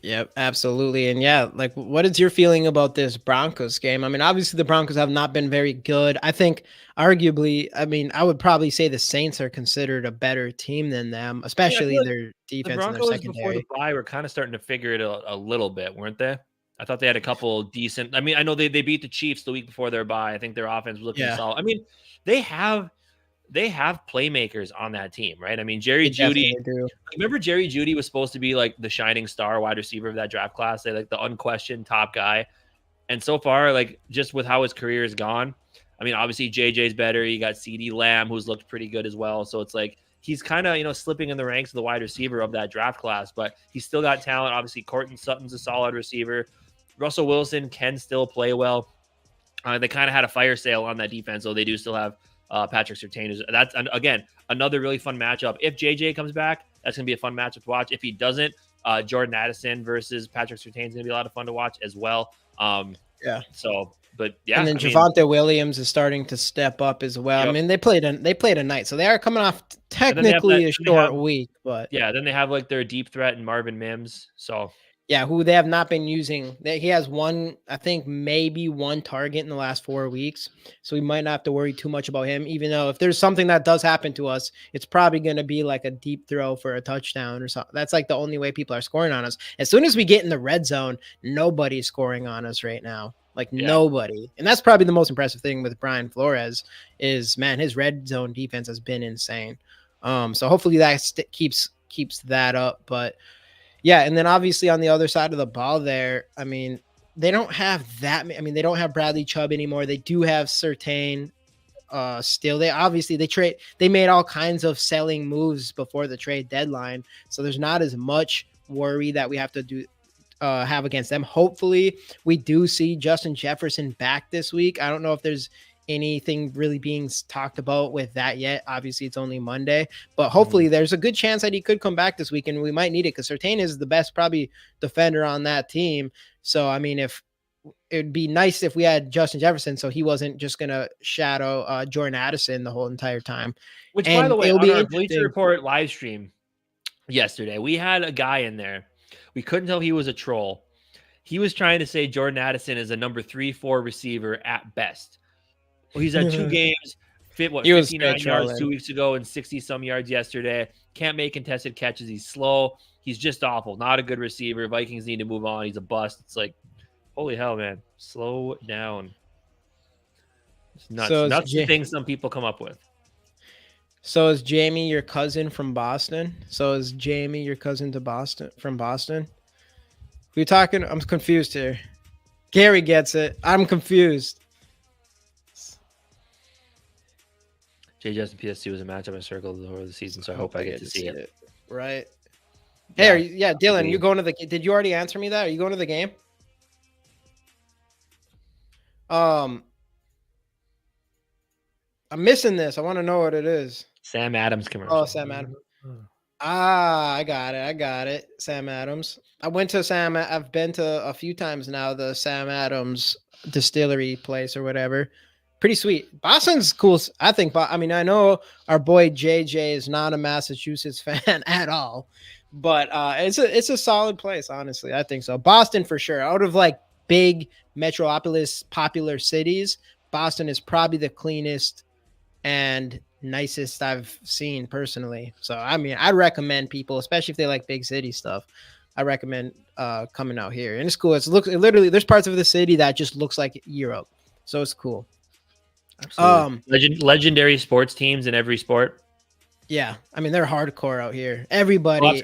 Yep, absolutely. And yeah, like, what is your feeling about this Broncos game? I mean, obviously the Broncos have not been very good. I think arguably, I mean, I would probably say the Saints are considered a better team than them, especially their defense and their secondary. Before the bye were kind of starting to figure it a little bit, weren't they? I thought they had a couple decent. I mean, I know they beat the Chiefs the week before their bye. I think their offense was looking solid. I mean, they have playmakers on that team, right? I mean, Jerry Jeudy. Remember, Jerry Jeudy was supposed to be like the shining star wide receiver of that draft class. They like the unquestioned top guy. And so far, like just with how his career has gone, I mean, obviously JJ's better. You got CeeDee Lamb, who's looked pretty good as well. So it's like he's kind of, slipping in the ranks of the wide receiver of that draft class, but he's still got talent. Obviously, Courtland Sutton's a solid receiver. Russell Wilson can still play well. They kind of had a fire sale on that defense, so they do still have Patrick Surtain. That's, again, another really fun matchup. If JJ comes back, that's going to be a fun matchup to watch. If he doesn't, Jordan Addison versus Patrick Surtain is going to be a lot of fun to watch as well. So, but yeah. And then Javonte Williams is starting to step up as well. Yep. I mean, they played a night, so they are coming off technically a short week, but yeah, then they have like their deep threat and Marvin Mims. So yeah, who they have not been using. He has one, I think maybe one target in the last 4 weeks. So we might not have to worry too much about him, even though if there's something that does happen to us, it's probably going to be like a deep throw for a touchdown or something. That's like the only way people are scoring on us. As soon as we get in the red zone, nobody's scoring on us right now. Nobody. And that's probably the most impressive thing with Brian Flores is, man, his red zone defense has been insane. So hopefully that keeps that up. But yeah, and then obviously on the other side of the ball there, I mean, they don't have that. I mean, they don't have Bradley Chubb anymore. They do have Surtain still. They made all kinds of selling moves before the trade deadline. So there's not as much worry that we have to have against them. Hopefully we do see Justin Jefferson back this week. I don't know if there's anything really being talked about with that yet. Obviously it's only Monday, but hopefully there's a good chance that he could come back this week and we might need it because Surtain is the best probably defender on that team. So I mean, if it'd be nice if we had Justin Jefferson so he wasn't just gonna shadow Jordan Addison the whole entire time. Which, by the way, on our Bleacher Report live stream yesterday, we had a guy in there. We couldn't tell he was a troll. He was trying to say Jordan Addison is a number 3-4 receiver at best. Well, he's had 2 games, 59 yards 2 weeks ago and 60-some yards yesterday. Can't make contested catches. He's slow. He's just awful. Not a good receiver. Vikings need to move on. He's a bust. It's like, holy hell, man. Slow down. It's nuts. Nuts the things some people come up with. So is Jamie your cousin from Boston? From Boston? We're talking. I'm confused here. Gary gets it. I'm confused. JJ's and PS2 was a matchup I circled over the season, so I hope I get to see it. Right. Hey, Dylan, you going to the? Did you already answer me that? Are you going to the game? I'm missing this. I want to know what it is. Sam Adams commercial. Oh, Sam Adams. I got it. Sam Adams. I've been to a few times now, the Sam Adams distillery place or whatever. Pretty sweet. Boston's cool. I think, I mean, I know our boy JJ is not a Massachusetts fan at all, but it's a solid place, honestly. I think so. Boston for sure. Out of like big metropolis popular cities, Boston is probably the cleanest and nicest I've seen personally. So I mean, I recommend people, especially if they like big city stuff, I recommend coming out here. And it's cool. It literally there's parts of the city that just looks like Europe. So it's cool. Absolutely. Legendary sports teams in every sport. Yeah, I mean they're hardcore out here. Everybody's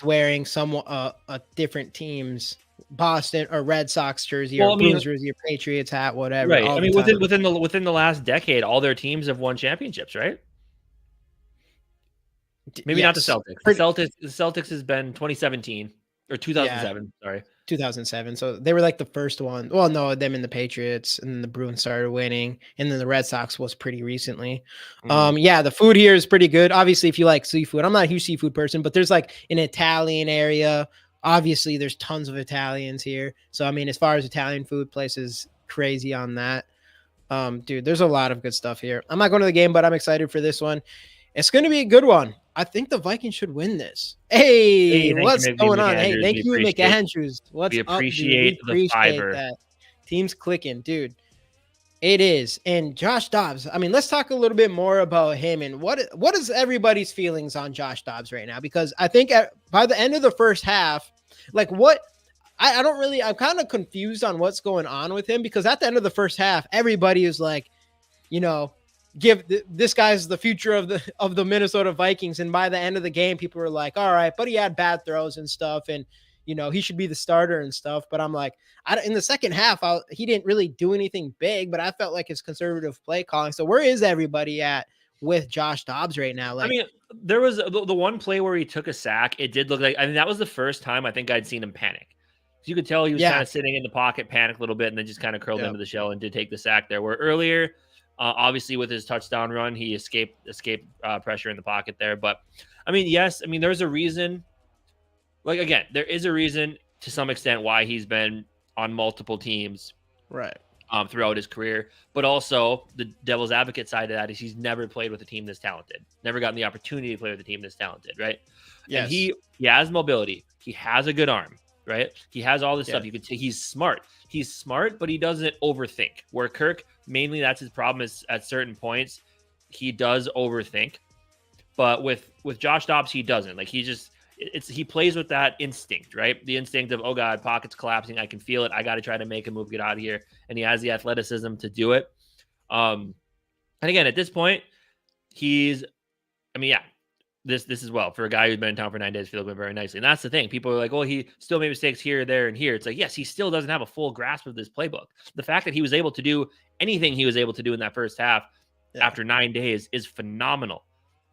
wearing a different team's Boston or Red Sox jersey or Bruins jersey or Patriots hat, whatever. Right. I mean within the last decade, all their teams have won championships, right? Maybe not the Celtics. The Celtics has been 2017 or 2007. Yeah. Sorry. 2007. So they were like the first one. Well, no, them and the Patriots, and then the Bruins started winning, and then the Red Sox was pretty recently. Yeah, the food here is pretty good. Obviously, if you like seafood, I'm not a huge seafood person, but there's like an Italian area. Obviously, there's tons of Italians here. So I mean, as far as Italian food places, crazy on that. Dude, there's a lot of good stuff here. I'm not going to the game, but I'm excited for this one. It's going to be a good one. I think the Vikings should win this. Hey, what's going on? Hey, thank you, McAndrews. What's up, dude? We appreciate the fiver. That. Team's clicking, dude. It is. And Josh Dobbs. I mean, let's talk a little bit more about him and what is everybody's feelings on Josh Dobbs right now? Because I think by the end of the first half, like what I don't really, I'm kind of confused on what's going on with him, because at the end of the first half, everybody is like, you know, this guy's the future of the Minnesota Vikings. And by the end of the game, people were like, all right, but he had bad throws and stuff, and you know, he should be the starter and stuff. But I'm like, in the second half, he didn't really do anything big, but I felt like his conservative play calling. So where is everybody at with Josh Dobbs right now? Like, I mean, there was the one play where he took a sack. It did look like, I mean, that was the first time I think I'd seen him panic. So you could tell he was kind of sitting in the pocket, panicked a little bit, and then just kind of curled into the shell and did take the sack there. Where earlier, obviously with his touchdown run, he escaped pressure in the pocket there. But I mean, yes, I mean, there's a reason. Like, again, there is a reason to some extent why he's been on multiple teams, right, throughout his career. But also the devil's advocate side of that is he's never played with a team this talented, never gotten the opportunity to play with a team this talented, right? Yes. And he has mobility. He has a good arm, right? He has all this stuff. You could say he's smart. He's smart, but he doesn't overthink. Where Kirk, mainly that's his problem, is at certain points he does overthink. But with Josh Dobbs, he doesn't. Like, he plays with that instinct, right? The instinct of, oh God, pocket's collapsing. I can feel it. I got to try to make a move, get out of here. And he has the athleticism to do it. And again, at this point, this is well for a guy who's been in town for 9 days, feels very nicely. And that's the thing. People are like, oh, he still made mistakes here, there, and here. It's like, yes, he still doesn't have a full grasp of this playbook. The fact that he was able to do anything he was able to do in that first half after 9 days is phenomenal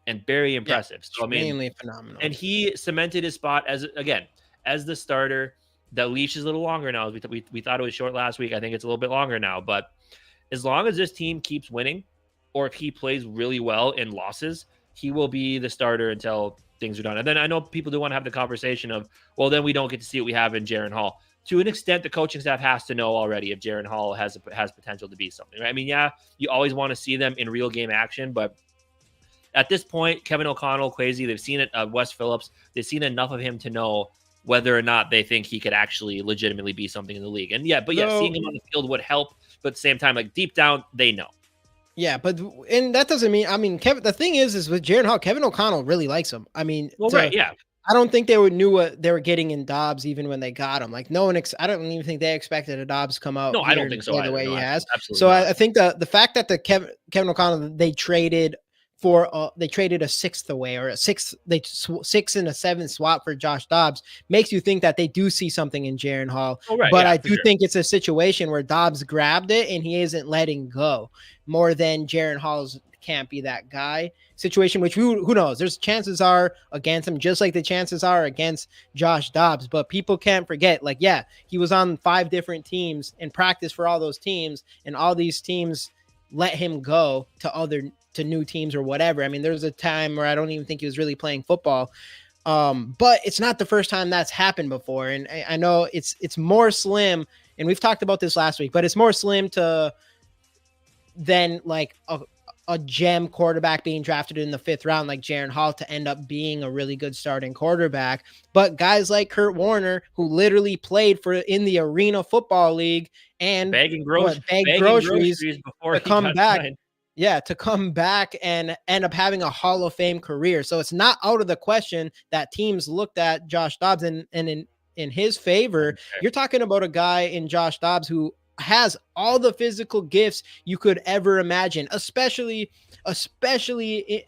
and very impressive. So I mean, mainly phenomenal. And he cemented his spot as the starter. The leash is a little longer now. We thought it was short last week. I think it's a little bit longer now. But as long as this team keeps winning, or if he plays really well in losses, he will be the starter until things are done. And then I know people do want to have the conversation of, well, then we don't get to see what we have in Jaren Hall. To an extent, the coaching staff has to know already if Jaren Hall has potential to be something, right? I mean, yeah, you always want to see them in real game action, but at this point, Kevin O'Connell, Kwesi, they've seen it. Wes Phillips, they've seen enough of him to know whether or not they think he could actually legitimately be something in the league. And seeing him on the field would help. But at the same time, like, deep down, they know. Yeah, and that doesn't mean, I mean, the thing is with Jaren Hall, Kevin O'Connell really likes him. I mean, I don't think they knew what they were getting in Dobbs even when they got him. Like, no one, I don't even think they expected a Dobbs come out. No, I don't think so. The way he has. So I think the fact that the Kevin O'Connell, they traded a sixth away, or a sixth, 6 and a 7 swap for Josh Dobbs, makes you think that they do see something in Jaren Hall. But I do think it's a situation where Dobbs grabbed it and he isn't letting go, more than Jaren Hall's can't be that guy situation, which who knows? There's chances are against him, just like the chances are against Josh Dobbs. But people can't forget, like, he was on 5 different teams and practice for all those teams, and all these teams let him go to new teams or whatever. I mean, there's a time where I don't even think he was really playing football. But it's not the first time that's happened before. And I know it's more slim, and we've talked about this last week, but it's more slim than like a gem quarterback being drafted in the 5th round, like Jaren Hall, to end up being a really good starting quarterback. But guys like Kurt Warner, who literally played in the Arena Football League and bagging groceries before to come back. Signed. Yeah, to come back and end up having a Hall of Fame career. So it's not out of the question that teams looked at Josh Dobbs and in his favor. You're talking about a guy in Josh Dobbs who has all the physical gifts you could ever imagine, especially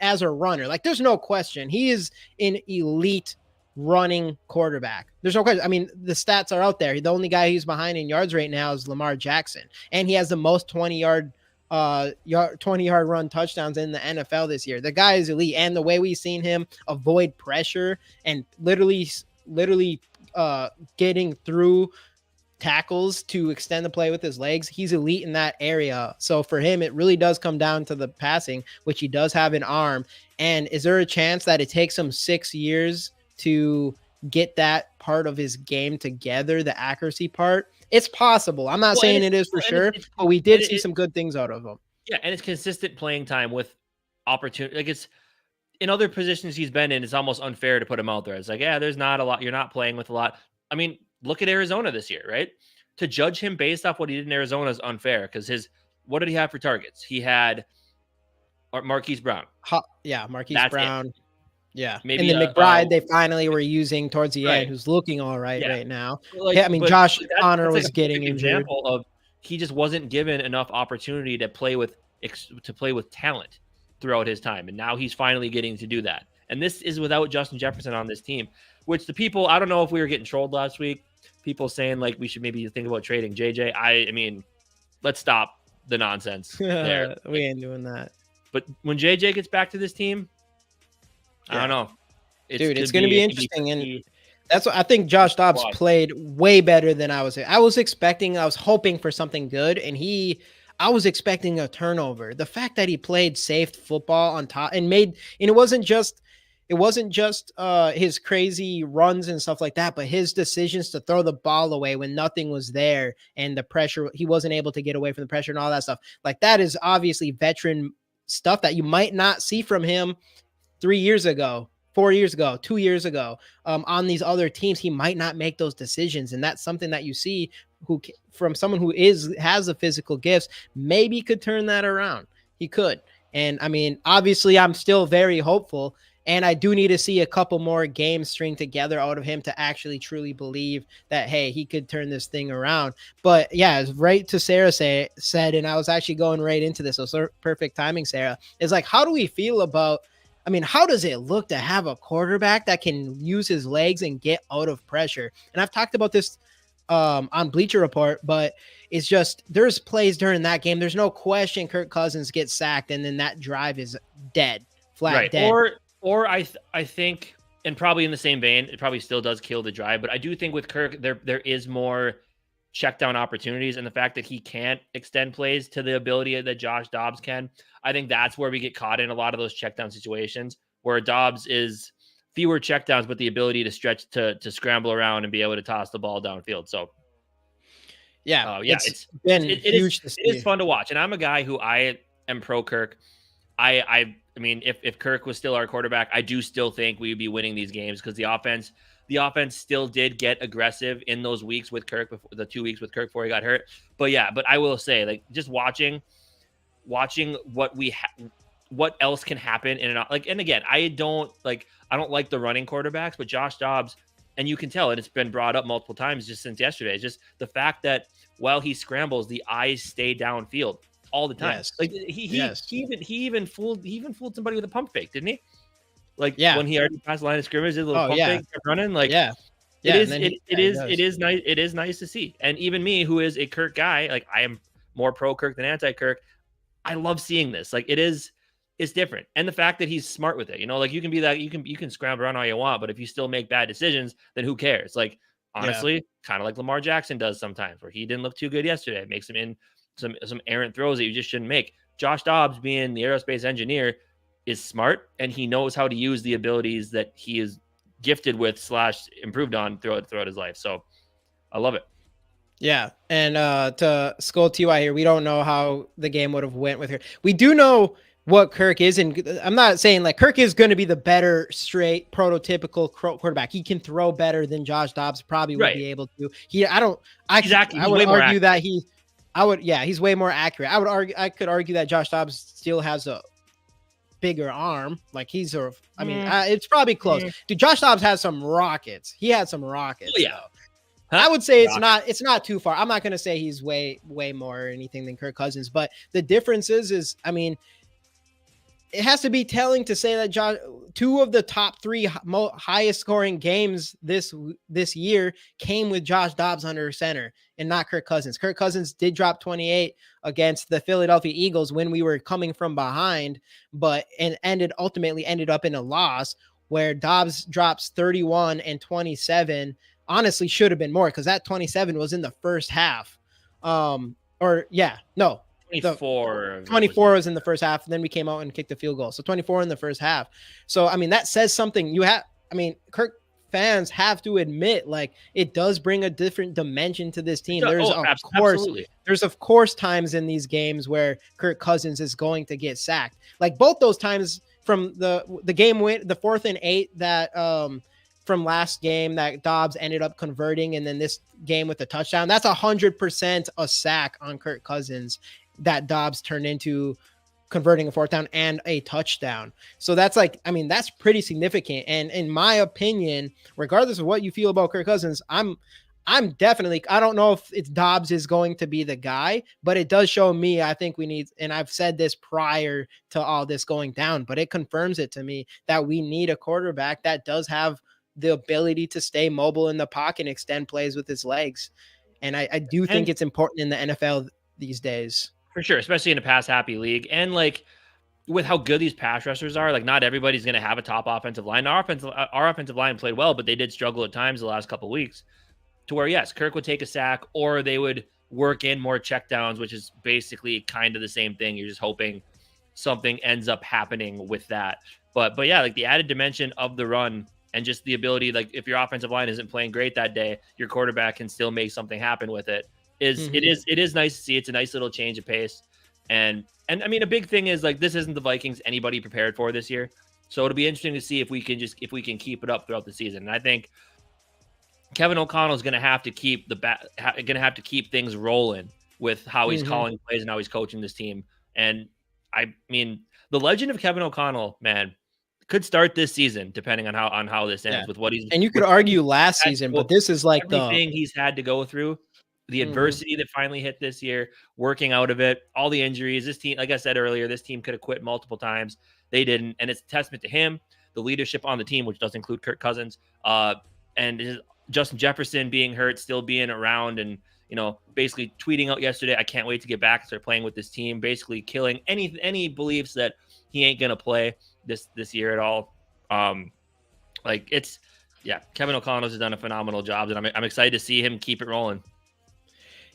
as a runner. Like, there's no question he is an elite running quarterback. There's no question. I mean, the stats are out there. The only guy he's behind in yards right now is Lamar Jackson, and he has the most 20-yard 20-yard run touchdowns in the NFL this year. The guy is elite, and the way we've seen him avoid pressure and literally getting through tackles to extend the play with his legs, he's elite in that area. So for him, it really does come down to the passing, which he does have an arm. And is there a chance that it takes him 6 years to get that part of his game together, the accuracy part? It's possible. I'm not saying it is for sure, but we did see some good things out of him. Yeah, and it's consistent playing time with opportunity. Like, it's in other positions he's been in, it's almost unfair to put him out there. It's like, yeah, there's not a lot. You're not playing with a lot. I mean, look at Arizona this year, right? To judge him based off what he did in Arizona is unfair, because what did he have for targets? He had Marquise Brown. Marquise Brown. It. Yeah. Maybe, and then McBride, they finally were using towards the end, who's looking all right right now. Josh Connor was getting injured. Example of he just wasn't given enough opportunity to play with talent throughout his time, and now he's finally getting to do that. And this is without Justin Jefferson on this team, which the people, I don't know if we were getting trolled last week, people saying like we should maybe think about trading JJ. I mean, let's stop the nonsense there. We ain't doing that. But when JJ gets back to this team, I don't know. It's going to be interesting. And that's what I think. Josh Dobbs played way better than I was expecting. I was hoping for something good, and I was expecting a turnover. The fact that he played safe football on top and it wasn't just his crazy runs and stuff like that, but his decisions to throw the ball away when nothing was there and the pressure, he wasn't able to get away from the pressure and all that stuff. Like, that is obviously veteran stuff that you might not see from him 3 years ago, 4 years ago, 2 years ago, on these other teams. He might not make those decisions. And that's something that you see from someone who has the physical gifts, maybe could turn that around. He could. And I mean, obviously I'm still very hopeful, and I do need to see a couple more games string together out of him to actually truly believe that, hey, he could turn this thing around. But yeah, it's right to Sarah said, and I was actually going right into this. So perfect timing, Sarah. It's like, how do we feel about, I mean, how does it look to have a quarterback that can use his legs and get out of pressure? And I've talked about this on Bleacher Report, but it's just, there's plays during that game. There's no question Kirk Cousins gets sacked, and then that drive is dead, flat dead. Or I think, and probably in the same vein, it probably still does kill the drive, but I do think with Kirk, there is more check down opportunities, and the fact that he can't extend plays to the ability that Josh Dobbs can, I think that's where we get caught in a lot of those check down situations, where Dobbs is fewer check downs, but the ability to stretch, to scramble around and be able to toss the ball downfield. So it's been huge. It is fun to watch. And I'm a guy who I am pro Kirk. I mean, if Kirk was still our quarterback, I do still think we would be winning these games, because the offense still did get aggressive in those weeks with Kirk, before the 2 weeks with Kirk before he got hurt. But I will say, like, just watching what else can happen in and like, and again, I don't like the running quarterbacks, but Josh Dobbs, and you can tell, and it's been brought up multiple times just since yesterday, it's just the fact that while he scrambles, the eyes stay downfield all the time. Yes. Like he even fooled somebody with a pump fake, didn't he? Like, when he already passed the line of scrimmage, did a little pump fake, kept running. Like, it is nice to see. And even me, who is a Kirk guy, like, I am more pro Kirk than anti Kirk. I love seeing this. Like, it's different. And the fact that he's smart with it, you know, like, you can be that, you can scramble around all you want, but if you still make bad decisions, then who cares? Like, honestly, kind of like Lamar Jackson does sometimes, where he didn't look too good yesterday. It makes him in some errant throws that you just shouldn't make. Josh Dobbs, being the aerospace engineer, is smart, and he knows how to use the abilities that he is gifted with / improved on throughout his life. So I love it. Yeah. And to Skull TY here, we don't know how the game would have went with her. We do know what Kirk is, and I'm not saying like Kirk is going to be the better, straight, prototypical quarterback. He can throw better than Josh Dobbs probably would be able to. I would argue that he's way more accurate. I could argue that Josh Dobbs still has a bigger arm. Like, it's probably close. Dude, Josh Dobbs has some rockets. He had some rockets. Yeah. I would say it's not too far. I'm not going to say he's way more or anything than Kirk Cousins, but the difference is, I mean, it has to be telling to say that Josh, two of the top three highest scoring games this year came with Josh Dobbs under center and not Kirk Cousins. Kirk Cousins did drop 28 against the Philadelphia Eagles when we were coming from behind, but ultimately ended up in a loss where Dobbs drops 31 and 27. Honestly, should have been more because that 27 was in the first half. 24 was in the first half. And then we came out and kicked the field goal. So 24 in the first half. So, I mean, that says something. Kirk fans have to admit, like, it does bring a different dimension to this team. There's of course times in these games where Kirk Cousins is going to get sacked. Like both those times from the game win, the 4th and 8 that from last game that Dobbs ended up converting, and then this game with the touchdown, that's 100% a sack on Kirk Cousins that Dobbs turned into converting a 4th down and a touchdown. So that's that's pretty significant. And in my opinion, regardless of what you feel about Kirk Cousins, I'm definitely, I don't know if it's Dobbs is going to be the guy, but it does show me, I think we need, and I've said this prior to all this going down, but it confirms it to me that we need a quarterback that does have the ability to stay mobile in the pocket and extend plays with his legs. And I do think it's important in the NFL these days. For sure, especially in a pass-happy league. And, like, with how good these pass rushers are, like, not everybody's going to have a top offensive line. Our offensive line played well, but they did struggle at times the last couple of weeks to where, yes, Kirk would take a sack or they would work in more checkdowns, which is basically kind of the same thing. You're just hoping something ends up happening with that. But yeah, like the added dimension of the run and just the ability, like if your offensive line isn't playing great that day, your quarterback can still make something happen with it. It is nice to see. It's a nice little change of pace. And I mean, a big thing is like, this isn't the Vikings anybody prepared for this year. So it'll be interesting to see if we can keep it up throughout the season. And I think Kevin O'Connell is going to have to keep things rolling with how he's calling plays and how he's coaching this team. And I mean, the legend of Kevin O'Connell, man, could start this season depending on how this ends with what he's. And you could argue last season, but this is like everything he's had to go through, the adversity that finally hit this year, working out of it, all the injuries. This team, like I said earlier, this team could have quit multiple times. They didn't, and it's a testament to him, the leadership on the team, which does include Kirk Cousins, and Justin Jefferson being hurt, still being around, and basically tweeting out yesterday, "I can't wait to get back and start playing with this team," basically killing any beliefs that he ain't gonna play this year at all. Kevin O'Connell has done a phenomenal job, and I'm excited to see him keep it rolling.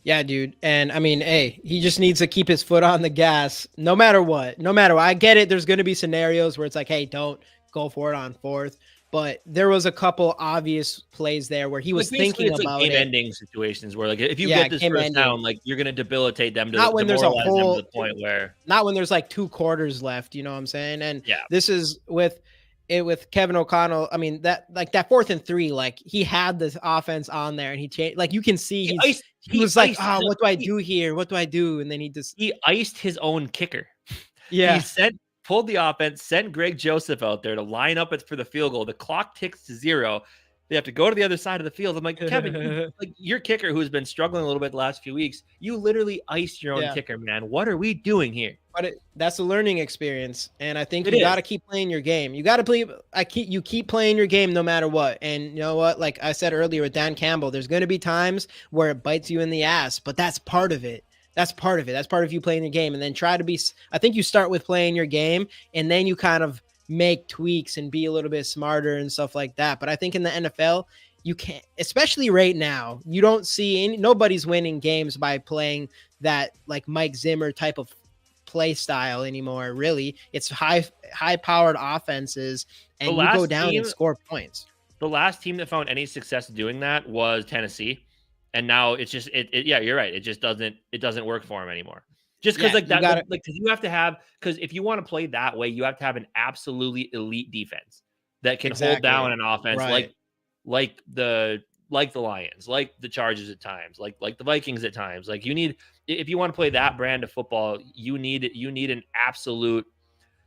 Yeah, dude. And I mean, hey, he just needs to keep his foot on the gas no matter what. I get it. There's going to be scenarios where it's like, hey, don't go for it on 4th. But there was a couple obvious plays there where he was thinking about game ending situations where, like, if you get this first down, like, you're going to debilitate them to the point where not when there's like 2 quarters left. You know what I'm saying? And this is with Kevin O'Connell. I mean, that 4th and 3, like he had this offense on there and he changed. Like you can see he was like, what do I do here? What do I do? And then he iced his own kicker. Yeah. He pulled the offense, sent Greg Joseph out there to line up for the field goal. The clock ticks to 0. They have to go to the other side of the field. I'm like, Kevin, like your kicker who's been struggling a little bit the last few weeks, you literally iced your own kicker, man. What are we doing here? But that's a learning experience. And I think you got to keep playing your game. You got to play. You keep playing your game no matter what. And you know what? Like I said earlier with Dan Campbell, there's going to be times where it bites you in the ass, but that's part of it. That's part of it. That's part of you playing your game. And then I think you start with playing your game and then you kind of make tweaks and be a little bit smarter and stuff like that. But I think in the NFL, you can't, especially right now, you don't see nobody's winning games by playing that like Mike Zimmer type of play style anymore. Really, it's high powered offenses and you go down and score points. The last team that found any success doing that was Tennessee. And now it's just, yeah, you're right. It just doesn't work for him anymore. Just because because if you want to play that way, you have to have an absolutely elite defense that can hold down an offense like the Lions, like the Chargers at times, like the Vikings at times. Like if you want to play that brand of football, you need an absolute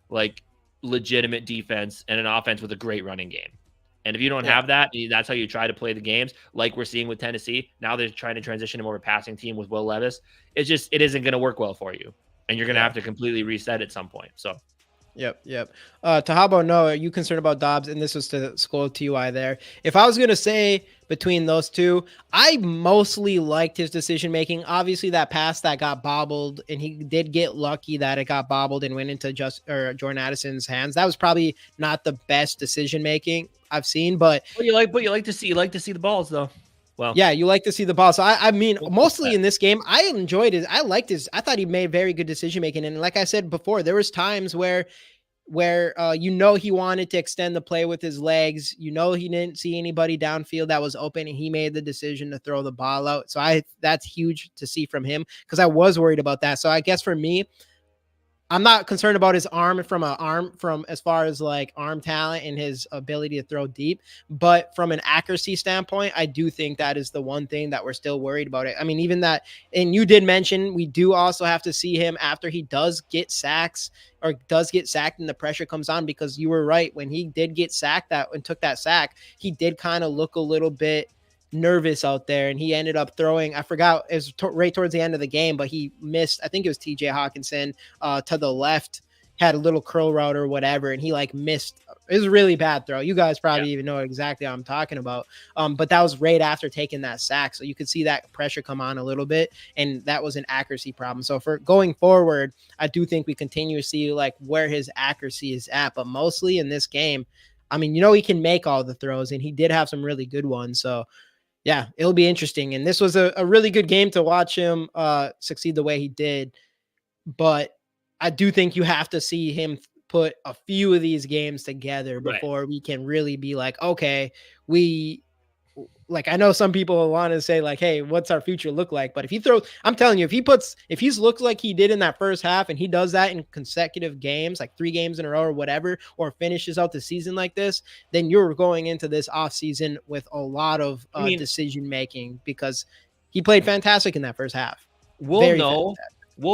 like legitimate defense and an offense with a great running game. And if you don't have that, that's how you try to play the games, like we're seeing with Tennessee. Now they're trying to transition to more of a passing team with Will Levis. It isn't going to work well for you. And you're going to have to completely reset at some point. So Yep. To how about no? Are you concerned about Dobbs? And this was to Skull TUI there. If I was gonna say between those two, I mostly liked his decision making. Obviously, that pass that got bobbled, and he did get lucky that it got bobbled and went into Jordan Addison's hands. That was probably not the best decision making I've seen, but you like to see the balls though. Well, yeah, you like to see the ball. So I mean, mostly in this game, I enjoyed it. I liked his. I thought he made very good decision making, and like I said before, there was times where he wanted to extend the play with his legs. He didn't see anybody downfield that was open, and he made the decision to throw the ball out. So that's huge to see from him because I was worried about that. So I guess for me, I'm not concerned about his arm from as far as like arm talent and his ability to throw deep, but from an accuracy standpoint, I do think that is the one thing that we're still worried about it. I mean, even that, and you did mention we do also have to see him after he does get sacks or does get sacked and the pressure comes on, because you were right, when he did get sacked and took that sack, he did kind of look a little bit nervous out there, and he ended up throwing, I forgot, it was right towards the end of the game, but he missed, I think it was TJ Hawkinson to the left, had a little curl route or whatever, and he like missed. It was a really bad throw. You guys probably even know exactly what I'm talking about. But that was right after taking that sack, so you could see that pressure come on a little bit, and that was an accuracy problem. So for going forward, I do think we continue to see like where his accuracy is at, but mostly in this game, I mean, he can make all the throws, and he did have some really good ones. So yeah, it'll be interesting. And this was a really good game to watch him succeed the way he did. But I do think you have to see him put a few of these games together before we can really be like, okay, I know some people want to say like, hey, what's our future look like? But I'm telling you, if he's looked like he did in that first half and he does that in consecutive games, like 3 games in a row or whatever, or finishes out the season like this, then you're going into this offseason with a lot of decision making, because he played fantastic in that first half. We'll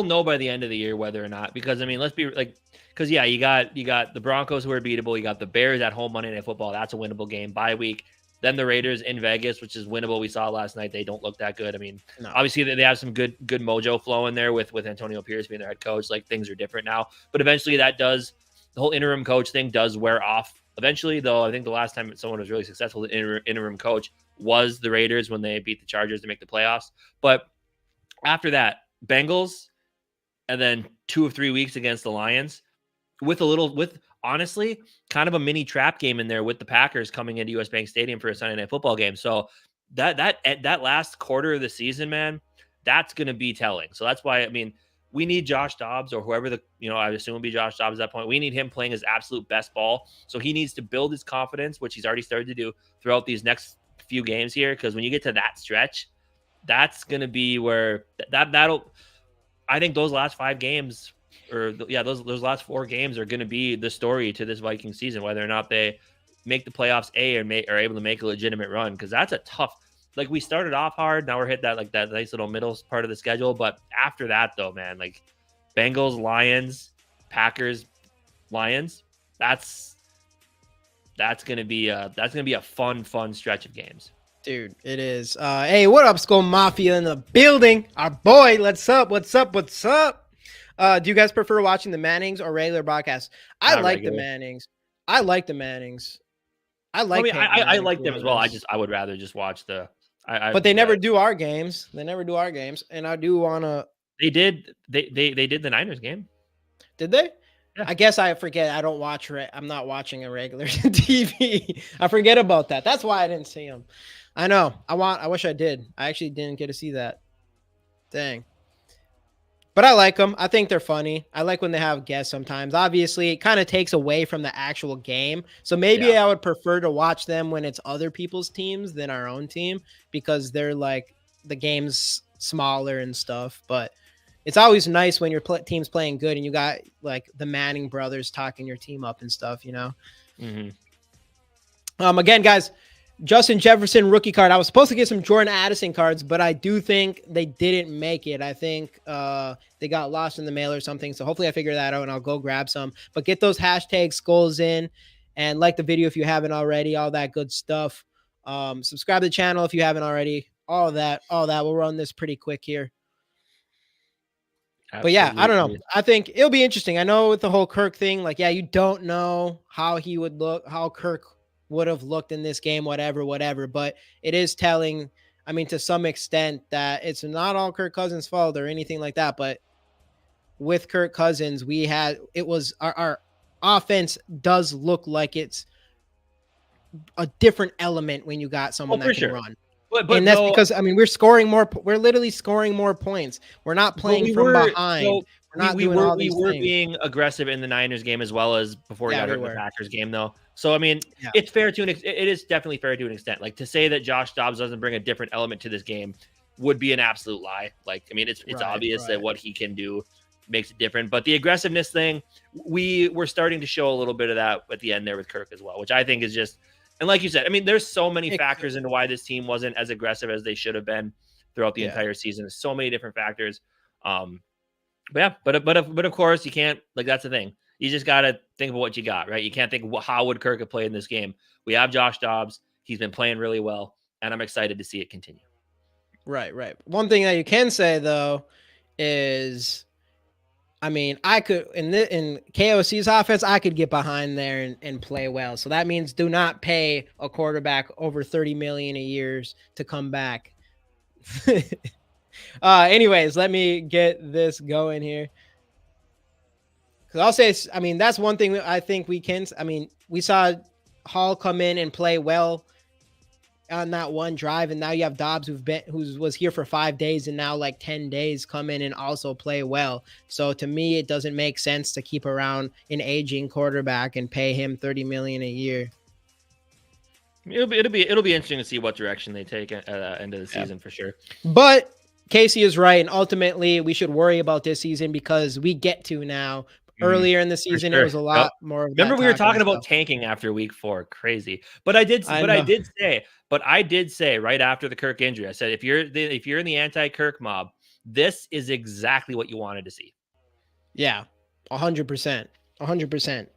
know by the end of the year whether or not, because I mean, let's be like, because yeah, you got the Broncos who are beatable, you got the Bears at home Monday Night Football, that's a winnable game. Bye week. Then the Raiders in Vegas, which is winnable. We saw last night. They don't look that good. I mean, obviously they have some good mojo flowing there with Antonio Pierce being their head coach. Like, things are different now. But eventually the whole interim coach thing does wear off. Eventually, though, I think the last time someone was really successful, the interim coach, was the Raiders when they beat the Chargers to make the playoffs. But after that, Bengals, and then 2 or 3 weeks against the Lions, with honestly, kind of a mini trap game in there with the Packers coming into US Bank Stadium for a Sunday Night Football game. So that last quarter of the season, man, that's going to be telling. So that's why, I mean, we need Josh Dobbs, or whoever I assume will be Josh Dobbs at that point. We need him playing his absolute best ball. So he needs to build his confidence, which he's already started to do throughout these next few games here. Because when you get to that stretch, that's going to be where that'll, I think those last 5 games, those last 4 games are going to be the story to this Viking season, whether or not they make the playoffs or are able to make a legitimate run. Because that's a tough, like, we started off hard, now we're hit that nice little middle part of the schedule. But after that, though, man, like Bengals, Lions, Packers, Lions, that's gonna be a fun stretch of games. Dude, it is. Hey, what up, Skull Mafia in the building? Our boy, what's up? Do you guys prefer watching the Mannings or regular broadcasts? I like the Mannings. I like them as well. I would rather just watch the. But they never do our games. And I do want to. They did the Niners game. Did they? Yeah. I guess I forget. I don't watch. I'm not watching a regular TV. I forget about that. That's why I didn't see them. I know. I wish I did. I actually didn't get to see that. Dang. But I like them. I think they're funny. I like when they have guests sometimes. Obviously, it kind of takes away from the actual game. So maybe I would prefer to watch them when it's other people's teams than our own team, because they're like, the game's smaller and stuff. But it's always nice when your team's playing good and you got like the Manning brothers talking your team up and stuff, Mm-hmm. Again, guys, Justin Jefferson rookie card. I was supposed to get some Jordan Addison cards, but I do think they didn't make it. I think they got lost in the mail or something. So hopefully I figure that out and I'll go grab some. But get those hashtag skulls in and like the video if you haven't already. All that good stuff. Subscribe to the channel if you haven't already. All that. We'll run this pretty quick here. But yeah, I don't know. Absolutely. I think it'll be interesting. I know with the whole Kirk thing, like, yeah, you don't know how he would look, how Kirk would have looked in this game, whatever. But it is telling, I mean, to some extent, that it's not all Kirk Cousins' fault or anything like that. But with Kirk Cousins, it was our offense does look like it's a different element when you got someone Oh, for that can sure. run. But And that's no, because, I mean, we're literally scoring more points. We're not but playing we from were behind. We're not we doing all we these were things. being aggressive in the Niners game as well as before he Yeah, got we hurt in the were. Packers game, though. So I mean, Yeah. it's fair to it is definitely fair to an extent. Like to say that Josh Dobbs doesn't bring a different element to this game would be an absolute lie. Like I mean, it's Right, obvious that right. what he can do makes it different. But the aggressiveness thing, we were starting to show a little bit of that at the end there with Kirk as well, which I think is just. And like you said, I mean, there's so many factors into why this team wasn't as aggressive as they should have been throughout the Yeah. entire season. There's so many different factors. But yeah, but of course you can't, like, that's the thing. You just got to think of what you got, right? You can't think how would Kirk have played in this game. We have Josh Dobbs. He's been playing really well, and I'm excited to see it continue. Right. One thing that you can say though is, I mean, I could in KOC's offense, I could get behind there and play well. So that means do not pay a quarterback over 30 million a year to come back. Anyways, let me get this going here. Because I'll say, I mean, that's one thing I think we can. I mean, we saw Hall come in and play well on that one drive, and now you have Dobbs who was here for 5 days and now like 10 days come in and also play well. So to me, it doesn't make sense to keep around an aging quarterback and pay him 30 million a year. It'll be interesting to see what direction they take at the end of the season for sure. But Casey is right, and ultimately we should worry about this season because we get to now. Earlier in the season, it was a lot more. Remember, we were talking about tanking after week 4. Crazy, but I did say right after the Kirk injury, I said if you're in the anti-Kirk mob, this is exactly what you wanted to see. Yeah, 100%, 100%.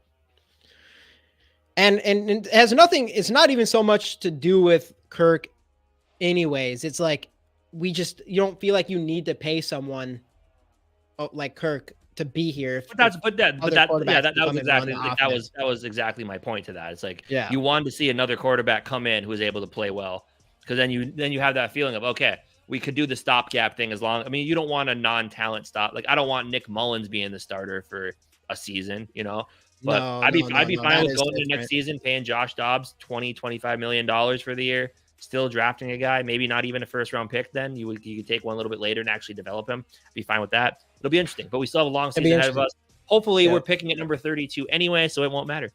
And it has nothing. It's not even so much to do with Kirk, anyways. It's like you don't feel like you need to pay someone like Kirk to be here. That was exactly my point to that. It's like you wanted to see another quarterback come in who was able to play well, because then you have that feeling of, okay, we could do the stopgap thing as long. I mean, you don't want a non-talent stop. Like I don't want Nick Mullins being the starter for a season, you know. But I'd be fine with going into next season paying Josh Dobbs $20-25 million for the year, still drafting a guy, maybe not even a first round pick. Then you could take one a little bit later and actually develop him. Be fine with that. It'll be interesting, but we still have a long season ahead of us. Hopefully, we're picking at number 32 anyway, so it won't matter.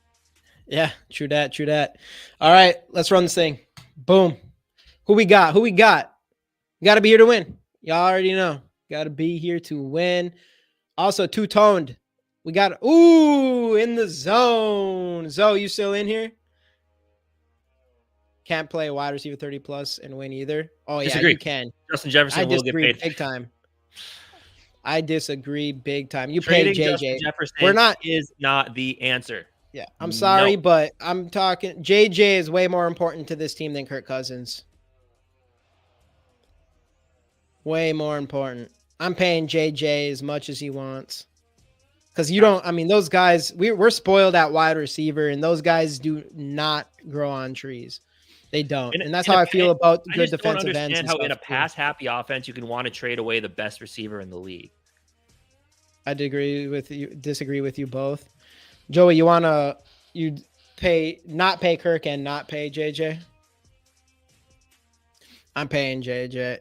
Yeah, true that. All right, let's run this thing. Boom. Who we got? You got to be here to win. Y'all already know. Got to be here to win. Also, two-toned. We got, in the zone. Zoe, you still in here? Can't play wide receiver 30 plus and win either. Oh, yeah, you can. Justin Jefferson will get paid big time. I disagree big time. You Trading pay JJ. Justin Jefferson is not the answer. Yeah, I'm sorry, but I'm talking. JJ is way more important to this team than Kirk Cousins. Way more important. I'm paying JJ as much as he wants. Because those guys, we're spoiled at wide receiver, and those guys do not grow on trees. They don't. And that's how I feel about good defensive ends. I understand how in a pass-happy offense you can want to trade away the best receiver in the league. I disagree with you both. Joey, not pay Kirk and not pay JJ? I'm paying JJ.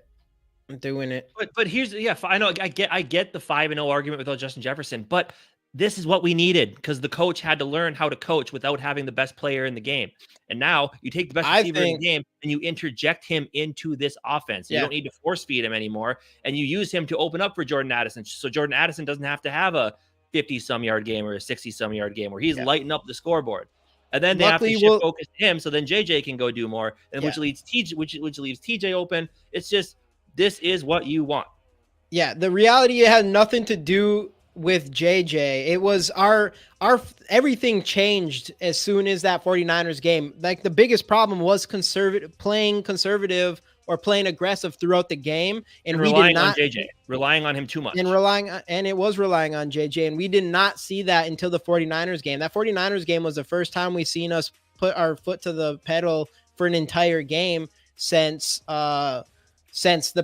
I'm doing it. But here's I know I get the 5-0 argument without Justin Jefferson, but this is what we needed because the coach had to learn how to coach without having the best player in the game. And now you take the best receiver in the game and you interject him into this offense. You don't need to force feed him anymore, and you use him to open up for Jordan Addison. So Jordan Addison doesn't have to have a 50-some yard game or a 60-some yard game where he's lighting up the scoreboard. And then they have to shift focus to him, so then JJ can go do more, and which leaves TJ open. It's just, this is what you want. Yeah, the reality, it had nothing to do with JJ. It was our everything changed as soon as that 49ers game. Like the biggest problem was playing conservative or playing aggressive throughout the game. And we did relying not on JJ, relying on him too much. and it was relying on JJ. And we did not see that until the 49ers game. That 49ers game was the first time we seen us put our foot to the pedal for an entire game since the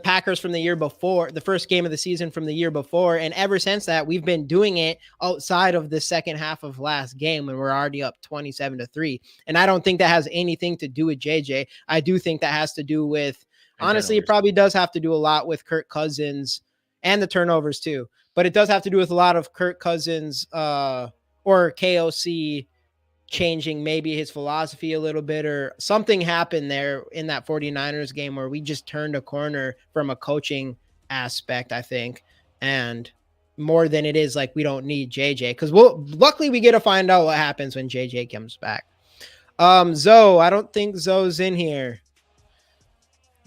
Packers from the year before, the first game of the season from the year before. And ever since that, we've been doing it outside of the second half of last game when we're already up 27-3. And I don't think that has anything to do with JJ. I do think that has to do with, honestly, it probably does have to do a lot with Kirk Cousins and the turnovers too. But it does have to do with a lot of Kirk Cousins or KOC changing maybe his philosophy a little bit, or something happened there in that 49ers game where we just turned a corner from a coaching aspect, I think. And more than it is like we don't need JJ, because luckily we get to find out what happens when JJ comes back. Zoe, I don't think Zoe's in here.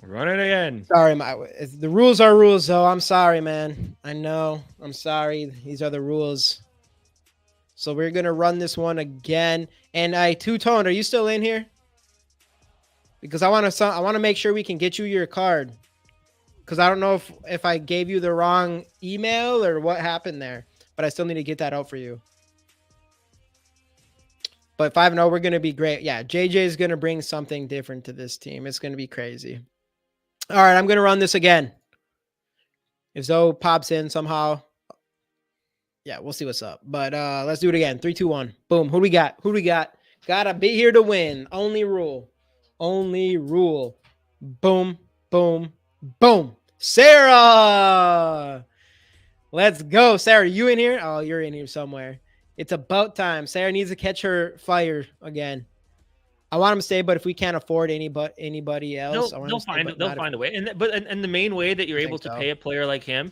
Run it again. Sorry, the rules are rules, Zoe. I'm sorry, man. I know. I'm sorry. These are the rules. So we're going to run this one again. And Two-Tone, are you still in here? Because I want to make sure we can get you your card. Because I don't know if I gave you the wrong email or what happened there. But I still need to get that out for you. But 5-0, we're going to be great. Yeah, JJ is going to bring something different to this team. It's going to be crazy. All right, I'm going to run this again. If Zoe pops in somehow, yeah, we'll see what's up. But let's do it again. 3, 2, 1. Boom. Who do we got? Gotta be here to win. Only rule. Boom, boom, boom. Sarah! Let's go. Sarah, you in here? Oh, you're in here somewhere. It's about time. Sarah needs to catch her fire again. I want him to stay, but if we can't afford anybody else, they'll find a way. And the main way that you're able to pay a player like him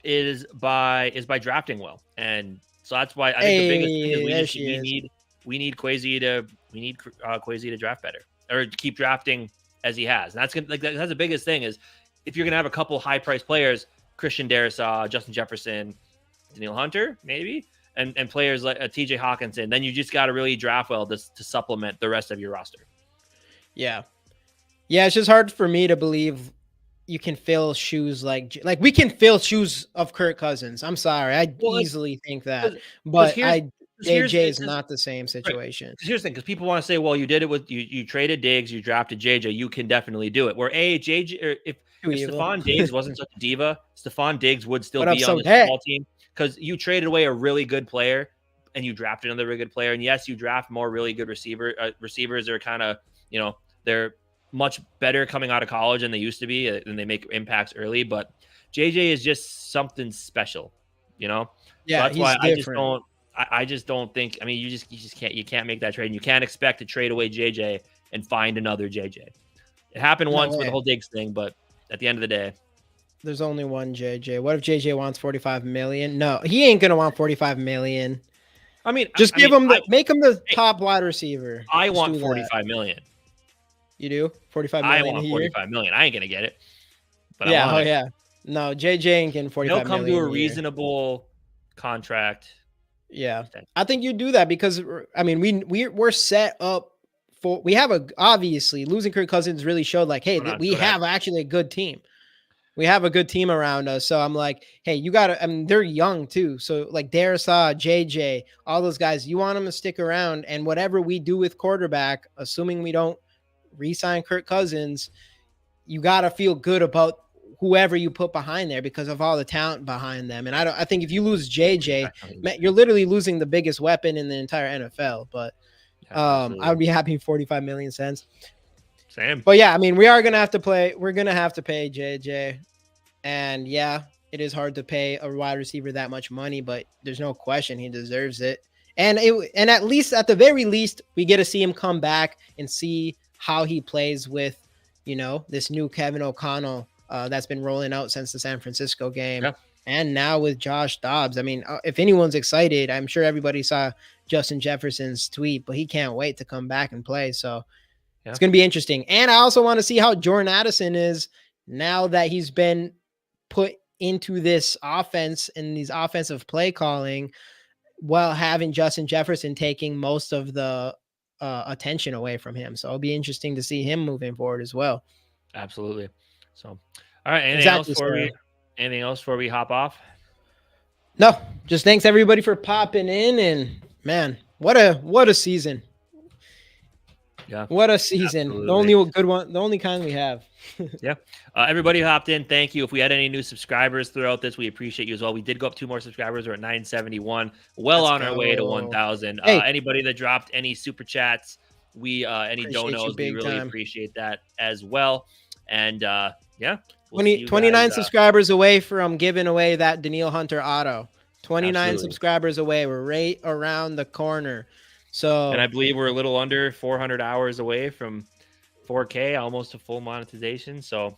is by drafting well. And so that's why I think the biggest thing is we need Kwesi to draft better, or keep drafting as he has. And that's the biggest thing is if you're gonna have a couple high priced players, Christian Darrisaw, Justin Jefferson, Daniil Hunter, maybe, and players like TJ Hawkinson, then you just got to really draft well to supplement the rest of your roster. Yeah, it's just hard for me to believe you can fill shoes like we can fill shoes of Kirk Cousins. I'm sorry, I easily think that, but JJ is not the same situation. Right. Here's the thing, because people want to say, well, you did it with you traded Diggs, you drafted JJ, you can definitely do it. Where JJ, or if Stephon Diggs wasn't such a diva, Stephon Diggs would still be on the football team, because you traded away a really good player and you drafted another really good player. And yes, you draft more really good receivers are kind of, they're much better coming out of college than they used to be, and they make impacts early. But JJ is just something special, Yeah, so that's why different. I just don't think. I mean, you just can't make that trade, and you can't expect to trade away JJ and find another JJ. It happened once with the whole Diggs thing, but at the end of the day, there's only one JJ. What if JJ wants $45 million? No, he ain't gonna want $45 million. I mean, just make him the top wide receiver. I want $45 million. You do? $45 million. I want $45 million. I ain't gonna get it. But yeah. No, JJ ain't getting $45 million. He'll come to a reasonable contract. Yeah, I think you do that because I mean we're set up for. We have obviously losing Kirk Cousins really showed hey, we have actually a good team. We have a good team around us. So I'm like, hey, you got to. I mean, they're young too. So Darrisaw, JJ, all those guys, you want them to stick around. And whatever we do with quarterback, assuming we don't re-sign Kirk Cousins, you got to feel good about whoever you put behind there because of all the talent behind them. And I think if you lose JJ, you're literally losing the biggest weapon in the entire NFL. But I would be happy 45 million cents. Same. But yeah, I mean, we're going to have to pay JJ. And yeah, it is hard to pay a wide receiver that much money, but there's no question he deserves it. And at least at the very least, we get to see him come back and see how he plays with, this new Kevin O'Connell that's been rolling out since the San Francisco game. Yeah. And now with Josh Dobbs. I mean, if anyone's excited, I'm sure everybody saw Justin Jefferson's tweet, but he can't wait to come back and play. So it's going to be interesting. And I also want to see how Jordan Addison is now that he's been put into this offense and these offensive play calling while having Justin Jefferson taking most of the attention away from him. So it'll be interesting to see him moving forward as well. Absolutely. So, all right. Exactly, sir. Anything else before we hop off? No, just thanks everybody for popping in, and man, what a season. Yeah, What a season. The absolutely. only good one, the only kind we have. Yeah. Everybody who hopped in, thank you. If we had any new subscribers throughout this, we appreciate you as well. We did go up 2 more subscribers. We're at 971. Well Let's on our way to go. 1,000. Hey, Anybody that dropped any super chats, any appreciate you donos, we big really time. appreciate that as well. And yeah, we'll see you 29 guys. subscribers away from giving away that Daniil Hunter auto. 29 Absolutely. subscribers away. We're right around the corner. And So I believe we're a little under 400 hours away from 4K, almost to full monetization. So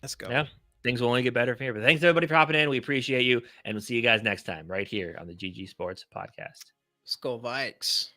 let's go. yeah, things will only get better from here. But thanks everybody for hopping in. We appreciate you, and we'll see you guys next time right here on the GG Sports Podcast. Let's go Vikes.